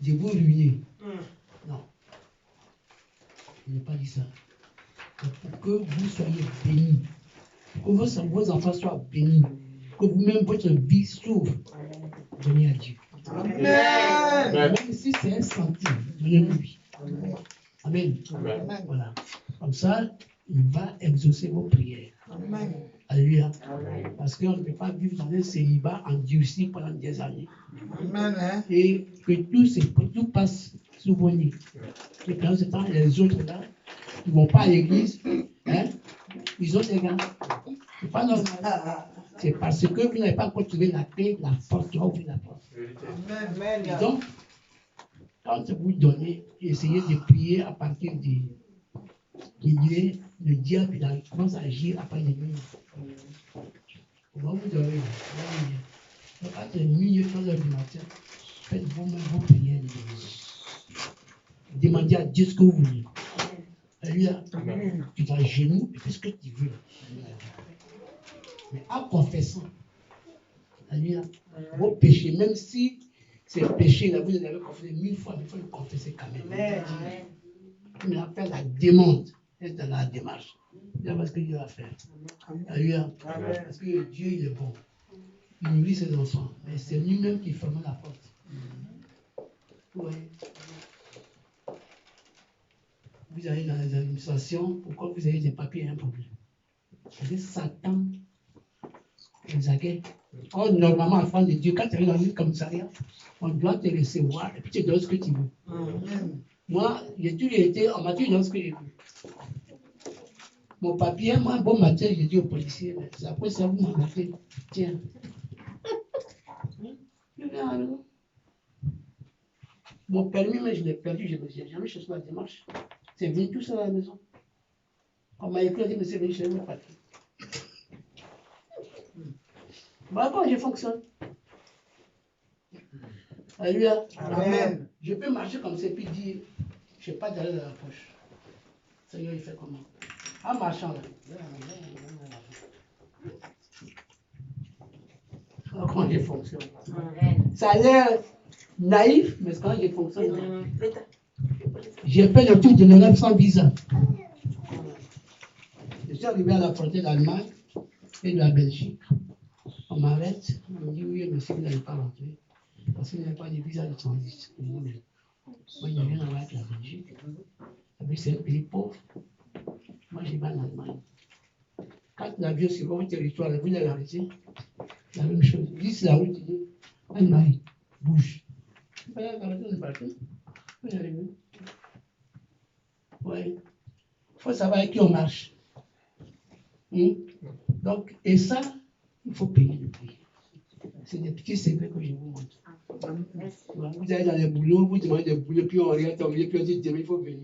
de vous ruiner. Non. Je n'ai pas dit ça. Mais pour que vous soyez bénis, pour que vos enfants soient bénis, que vous-même, votre vie s'ouvre, donnez à Dieu. Amen. Même si c'est un centime, donnez-lui. Amen. Voilà. Comme ça, il va exaucer vos prières. Amen. Alléluia. Parce qu'on ne peut pas vivre dans un célibat endurci pendant des années. Amen. Hein? Et que tout passe sous vos nids. Et pendant ce temps, les autres là, ils ne vont pas à l'église. Hein? Ils ont des gars. C'est pas normal. C'est parce que vous n'avez pas trouvé la clé, la porte, tu vas ouvrir la porte. Amen. Et donc, quand vous donnez, essayez de prier à partir du milieu, le diable il commence à agir après les nuits. Comment vous dormez? À partir de minuit, 3 heures du matin, faites vous-même vos prières. Demandez à Dieu ce que vous voulez. Alléluia. Tu es à genoux et fais ce que tu veux. Mais en confessant, alléluia, vos péchés, même si ces péchés-là, vous les avez confessés 1000 fois, mais il faut les confesser quand même. On va faire la demande, être dans la démarche. Il va ce que Dieu va faire. Alléluia. Parce que Dieu, il est bon. Il nourrit ses enfants. Mais c'est lui-même qui ferme la porte. Vous voyez? Vous allez dans les administrations, pourquoi vous avez des papiers et un problème? C'est Satan. Or, normalement, en France de Dieu, quand tu arrives dans une commissariat, on doit te recevoir et puis tu donnes ce que tu veux. Moi, j'ai toujours été, on m'a toujours donné ce que j'ai veux. Mon papier, moi, un bon matin, j'ai dit au policier, après ça, vous m'en tiens. Je viens à la maison. Mon permis, mais je l'ai perdu, je n'ai jamais cherché la démarche. C'est venu tout seul à la maison. On m'a écrit, on dit, monsieur, venez chercher mon papier. Voilà comment je fonctionne. Alléluia. Amen. Je peux marcher comme ça et puis dire, je n'ai pas d'arrêt dans la poche. Seigneur, il fait comment? En marchant là. Voilà comment je fonctionne. Ça a l'air naïf, mais c'est quand je fonctionne. J'ai fait le tour de l'Europe sans visa. Je suis arrivé à la frontière d'Allemagne et de la Belgique. On m'arrête, on me dit oui, monsieur, vous n'allez pas rentrer. Parce qu'il n'y a pas de visa de transit. Moi, il n'y a rien à voir avec la Belgique. C'est un pays pauvre. Moi, je vais en Allemagne. Quand l'avion sur votre territoire, vous l'avez arrêté, la même chose. Il dit, c'est la route, il dit, Allemagne, bouge. On est parti. Vous avez vu? Oui. Il faut savoir avec qui on marche. Donc, et ça, il faut payer le prix. C'est des petits secrets que je vous montre. Vous allez dans les boulots, vous demandez des boulots, puis on regarde ton milieu, puis on dit demain il faut venir.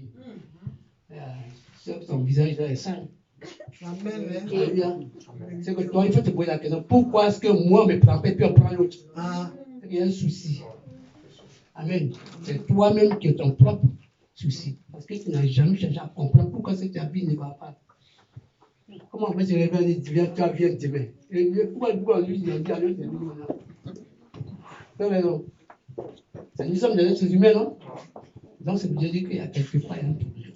Ton visage là est sale. C'est que toi, il faut te poser la question, pourquoi est-ce que moi, on me prend pas, puis on prend l'autre? Il y a un souci. Amen. C'est toi-même qui es ton propre souci. Parce que tu n'as jamais cherché à comprendre pourquoi cette vie ne va pas. Comment on peut se réveiller et dire, tu viens demain? Et pourquoi lui, il a dit à l'autre, c'est lui maintenant. Tu as raison. Nous sommes des êtres humains, non? Donc, c'est pour dire qu'il y a quelque part un problème.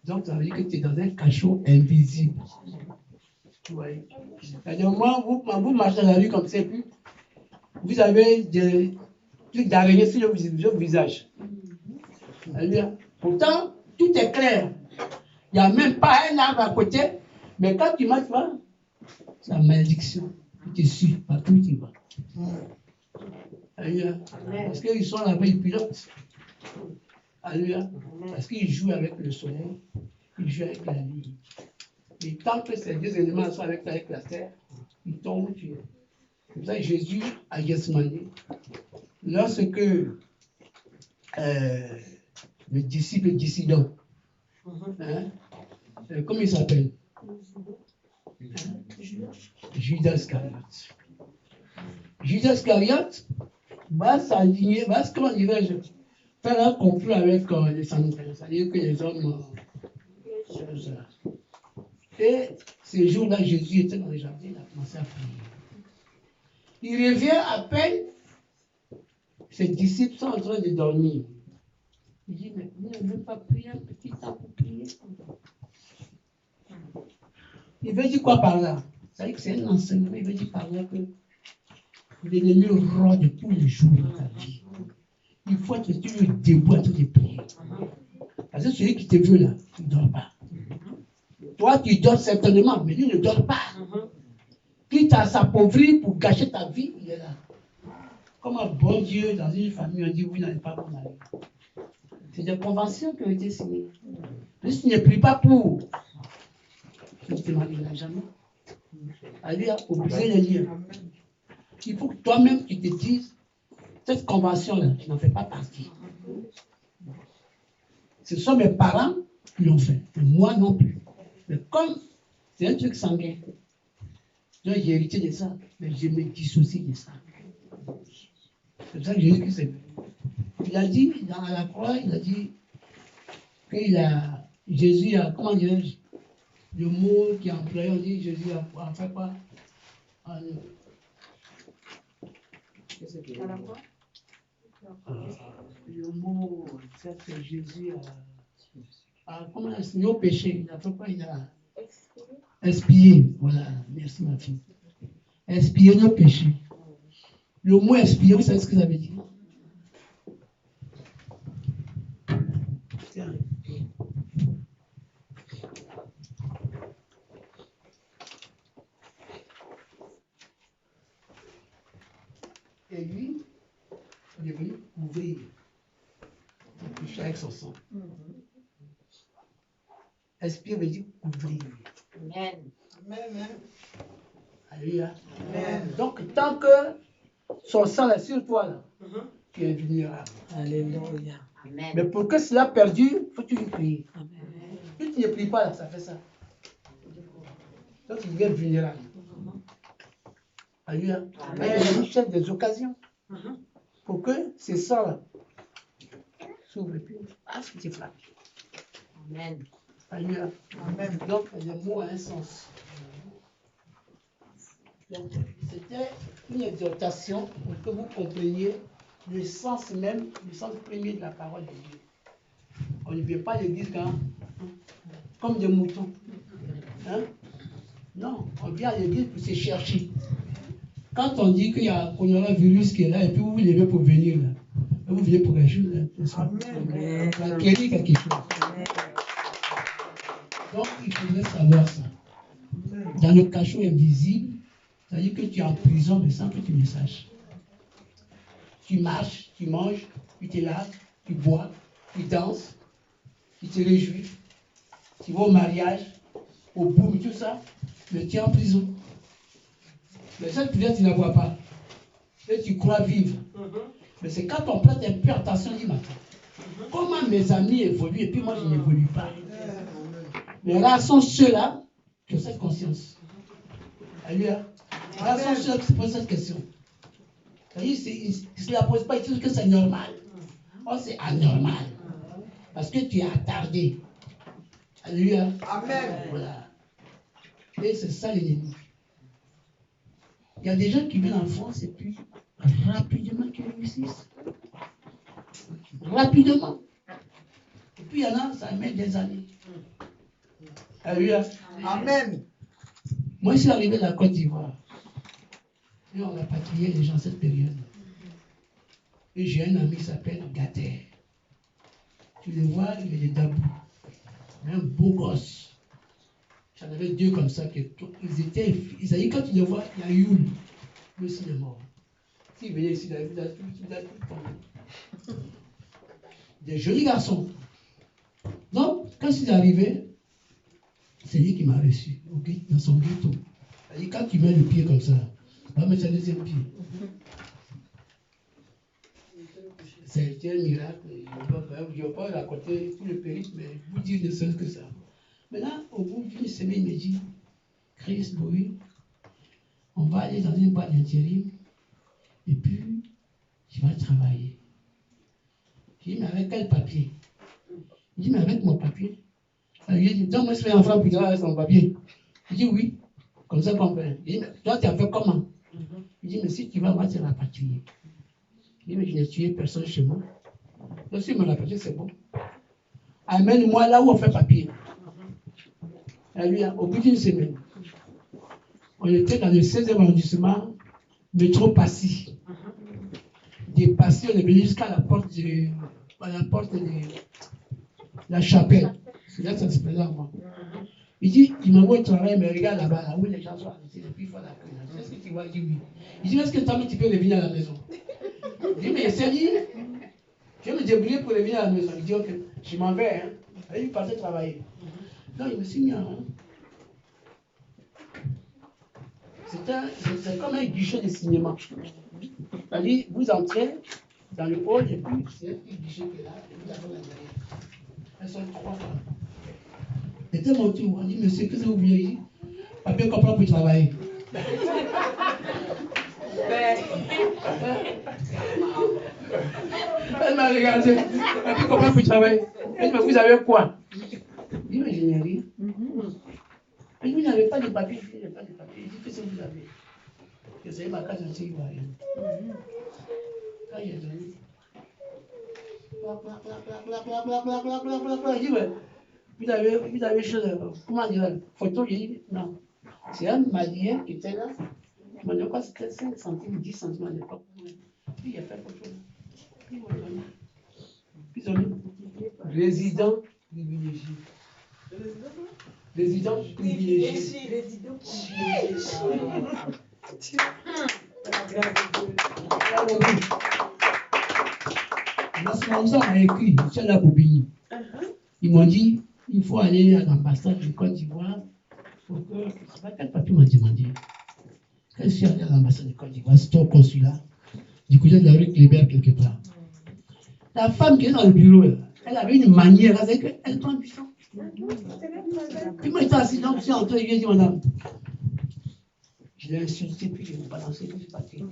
Donc, ça veut dire que tu es dans un cachot invisible. Vous voyez? C'est-à-dire, moi, vous marchez dans la rue comme ça, puis vous avez des trucs d'araignée sur le visage. Pourtant, tout est clair. Il n'y a même pas un arbre à côté. Mais quand tu marches, c'est la malédiction qui te suit partout où tu vas. Alléluia. Parce qu'ils sont là-bas, ils pilotent. Alléluia. Parce qu'ils jouent avec le soleil, ils jouent avec la nuit. Et tant que ces deux éléments sont avec la terre, ils tombent où tu es. C'est pour ça que Jésus a Gethsemane. Lorsque le disciple dissident, comment il s'appelle? Judas Iscariote. Judas Iscariote va s'aligner, comment dirais-je, faire un complot avec les Sanhédrins, c'est-à-dire que les hommes. Et ce jour-là, Jésus était dans le jardin, il a commencé à prier. Il revient à peine, ses disciples sont en train de dormir. Il dit, mais vous n'avez même pas pris un petit temps pour prier. Il veut dire quoi par là? C'est-à-dire que c'est un enseignement. Il veut dire par là que l'ennemi rôde tous les jours de ta vie. Il faut être toujours debout à toutes les prières. Parce que celui qui te veut là, il ne dort pas. Toi, tu dors certainement, mais lui ne dort pas. Quitte à s'appauvrir pour gâcher ta vie, il est là. Comme un bon Dieu dans une famille, on dit vous n'allez pas bon aller. C'est des conventions qui ont été signées. Mais si tu ne pries pas pour, tu ne te marieras jamais. Allez, obliger les liens. Il faut que toi-même tu te dises, cette convention-là, tu n'en fais pas partie. Ce sont mes parents qui l'ont fait, et moi non plus. Mais comme c'est un truc sanguin, donc j'ai hérité de ça, mais je me dissocie de ça. C'est pour ça que Jésus s'est venu. Il a dit, dans la croix, il a dit que Jésus a, comment dirais-je, le mot qui est employé, on dit Jésus a fait quoi? Le mot, ça c'est Jésus comment il a signé au péché? Il a fait quoi? Il a expié. Voilà, merci ma fille. Expier nos péchés. Le mot expier, vous savez ce que ça veut dire? Tiens. Et lui, il est venu couvrir le péché avec son sang. Expier veut dire couvrir. Amen. Amen. Alléluia. Amen. Donc, tant que son sang est sur toi, là, tu es vulnérable. Alléluia. Amen. Mais pour que cela perdure, il faut que tu lui pries. Amen. Si tu ne pries pas, là, ça fait ça. Donc, tu deviens vulnérable. Alléluia. Il cherche des occasions pour que ces sangs-là s'ouvrent et puis parce que tu frappes. Amen. Alléluia. Amen. Donc, le mot a un sens. Donc, c'était une exhortation pour que vous compreniez le sens même, le sens premier de la parole de Dieu. On ne vient pas à l'église comme des moutons. Hein? Non, on vient à l'église pour se chercher. Quand on dit qu'il y a un coronavirus qui est là et puis vous vous levez pour venir là, vous venez pour quelque chose. Amen. Pour acquérir quelque chose. Donc, il faudrait savoir ça. Dans le cachot invisible, c'est-à-dire que tu es en prison, mais sans que tu le saches. Tu marches, tu manges, tu te laves, tu bois, tu danses, tu te réjouis, tu vas au mariage, au boum, tout ça, mais tu es en prison. Mais cette prière, tu ne la vois pas. Et tu crois vivre. Mais c'est quand on prête un peu attention, dis matin. Comment mes amis évoluent et puis moi je n'évolue pas. Les rares sont ceux-là qui ont cette conscience. Alléluia. Les rares sont ceux qui se posent cette question. C'est-à-dire, ils ne se la posent pas, ils disent que c'est normal. Oh, c'est anormal. Parce que tu es attardé. Alléluia. Amen. Voilà. Et c'est ça l'ennemi. Il y a des gens qui viennent en France et puis rapidement qui réussissent. Rapidement. Et puis il y en a, ça met des années. Alléluia. Amen. Moi, je suis arrivé de la Côte d'Ivoire. Et on a rapatrié les gens à cette période. Et j'ai un ami qui s'appelle Gater. Tu le vois, il est Dabou. Un beau gosse. J'en avais deux comme ça. Ils avaient, quand tu le vois, il y a Youl. Lui aussi, il est mort. S'il venait ici, il a tout tombé. Des jolis garçons. Donc, quand il est arrivé, c'est lui qui m'a reçu dans son ghetto. C'est-à-dire, quand tu mets le pied comme ça, va mettre le deuxième pied. C'était un miracle. Je ne vais pas raconter tout le périple, mais vous dire ne serait-ce que ça. Maintenant, au bout d'une semaine, il me dit, Chris, oui, on va aller dans une boîte d'intérim et puis tu vas travailler. Je dis, mais avec quel papier? Il dit, mais avec mon papier. Alors, je dis, donc moi je fais un franc pour avec son papier. Il dit, oui, comme ça qu'on fait. Il dit, mais toi tu as fait comment? Il dit, mais si tu vas, moi tu vas rapatrier. Il dit, mais je n'ai tué personne chez moi. Donc si me rapatrier, c'est bon. amène-moi là où on fait papier. Au bout d'une semaine, on était dans le 16e arrondissement, métro Passy. De Passy, on est venu jusqu'à la porte de la chapelle. C'est là que ça se faisait avant. Il dit, il m'envoie au travail, mais regarde là-bas, là où les gens sont arrêtés, et puis il faut la queue. Est-ce que tu vois? Il dit oui. Il dit, est-ce que toi, tu peux revenir à la maison? Il dit, mais c'est dit, je vais me débrouiller pour revenir à la maison. Il dit, ok, je m'en vais. Hein. Et il partait travailler. Non, il me suis mis en... C'est comme un guichet de cinéma. C'est-à-dire, vous entrez dans le hall, et puis c'est un petit guichet qui est là, et vous avez la derrière. Elles sont 3 femmes. C'était mon tour. On dit, monsieur, qu'est-ce que vous voulez ici? Papier comprend pour travailler. Elle m'a regardé. Papier comprend pour travailler. Elle m'a dit, vous avez quoi? Je dis, mais je n'ai rien. Elle dit, vous n'avez pas de papier. Je dis, je n'ai pas de papier. Je dis, qu'est-ce que vous avez? Je sais ma carte d'identité ivoirienne. Quand il est venu, il dit, mais vous avez chose, comment dire, photo, il dit, non. C'est un Malien qui était là. Je me demande quoi, c'était 5 centimes, 10 centimes à l'époque. Puis il a fait photo. Puis il m'a donné. Puis ils ont mis résident privilégié. Résident privilégié. Nationalisation a écrit, c'est la Bobigny. Ils m'ont dit, il faut aller à l'ambassade de Côte d'Ivoire pour que. Je ne sais pas quel papier m'a demandé. Quand je suis allé à l'ambassade de Côte d'Ivoire, c'était au consulat, du côté de la rue Kléber quelque part. La femme qui est dans le bureau, elle avait une manière, elle prend du sang. Puis moi, j'étais assis dans le centre, il dit, madame. Je l'ai insulté, puis je l'ai balancé, puis je suis parti.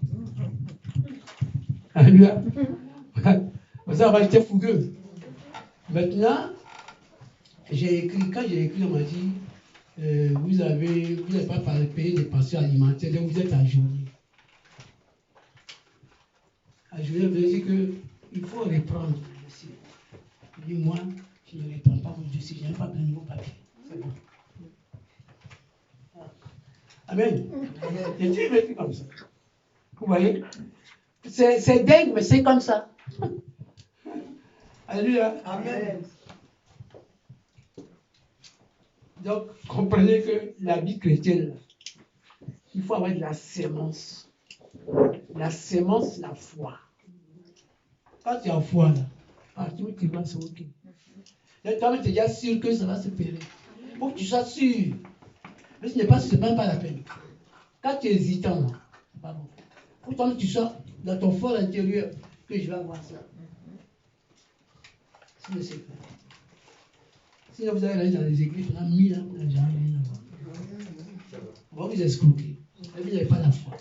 Alléluia. Ça, j'étais fougueux. Maintenant, quand j'ai écrit, on m'a dit, vous n'avez pas payé des pensions alimentaires, donc vous êtes à journée. À journée, vous avez dit qu'il faut reprendre le dossier. Je dis, moi, je ne reprends pas mon dossier, je n'ai pas de nouveau papier. C'est bon. Amen. Et Dieu m'a fait comme ça. Vous voyez? C'est dingue, mais c'est comme ça. Alléluia. Amen. Donc, comprenez que la vie chrétienne, il faut avoir de la sémence. La sémence, la foi. Quand tu as foi, là, partout où tu vas, c'est OK. Toi, tu es déjà sûr que ça va se périr. Il faut que tu sois sûr. Mais ce n'est pas, c'est même pas la peine. Quand tu es hésitant, là, c'est pas bon. Il faut que tu sois dans ton fort intérieur que je vais avoir ça. Sinon, c'est clair. Sinon, vous allez aller dans les églises pendant 1000 ans, vous n'avez jamais rien à voir. On va vous escroquer. Et vous n'avez pas la foi.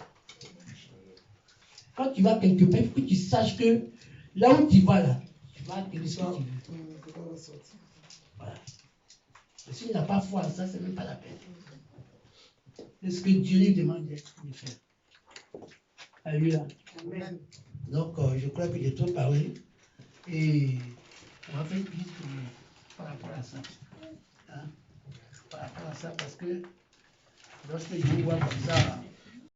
Quand tu vas quelque part, il faut que tu saches que là où tu vas, là, tu vas acquérir ce que tu veux. Voilà. Mais si tu n'as pas foi, ça, c'est même pas la peine. C'est ce que Dieu lui demande de faire. Alléluia. Amen. Donc, je crois que j'ai trop parlé. Et on va faire une petite par rapport à ça. Hein? Par rapport à ça, parce que lorsque je vous vois comme ça,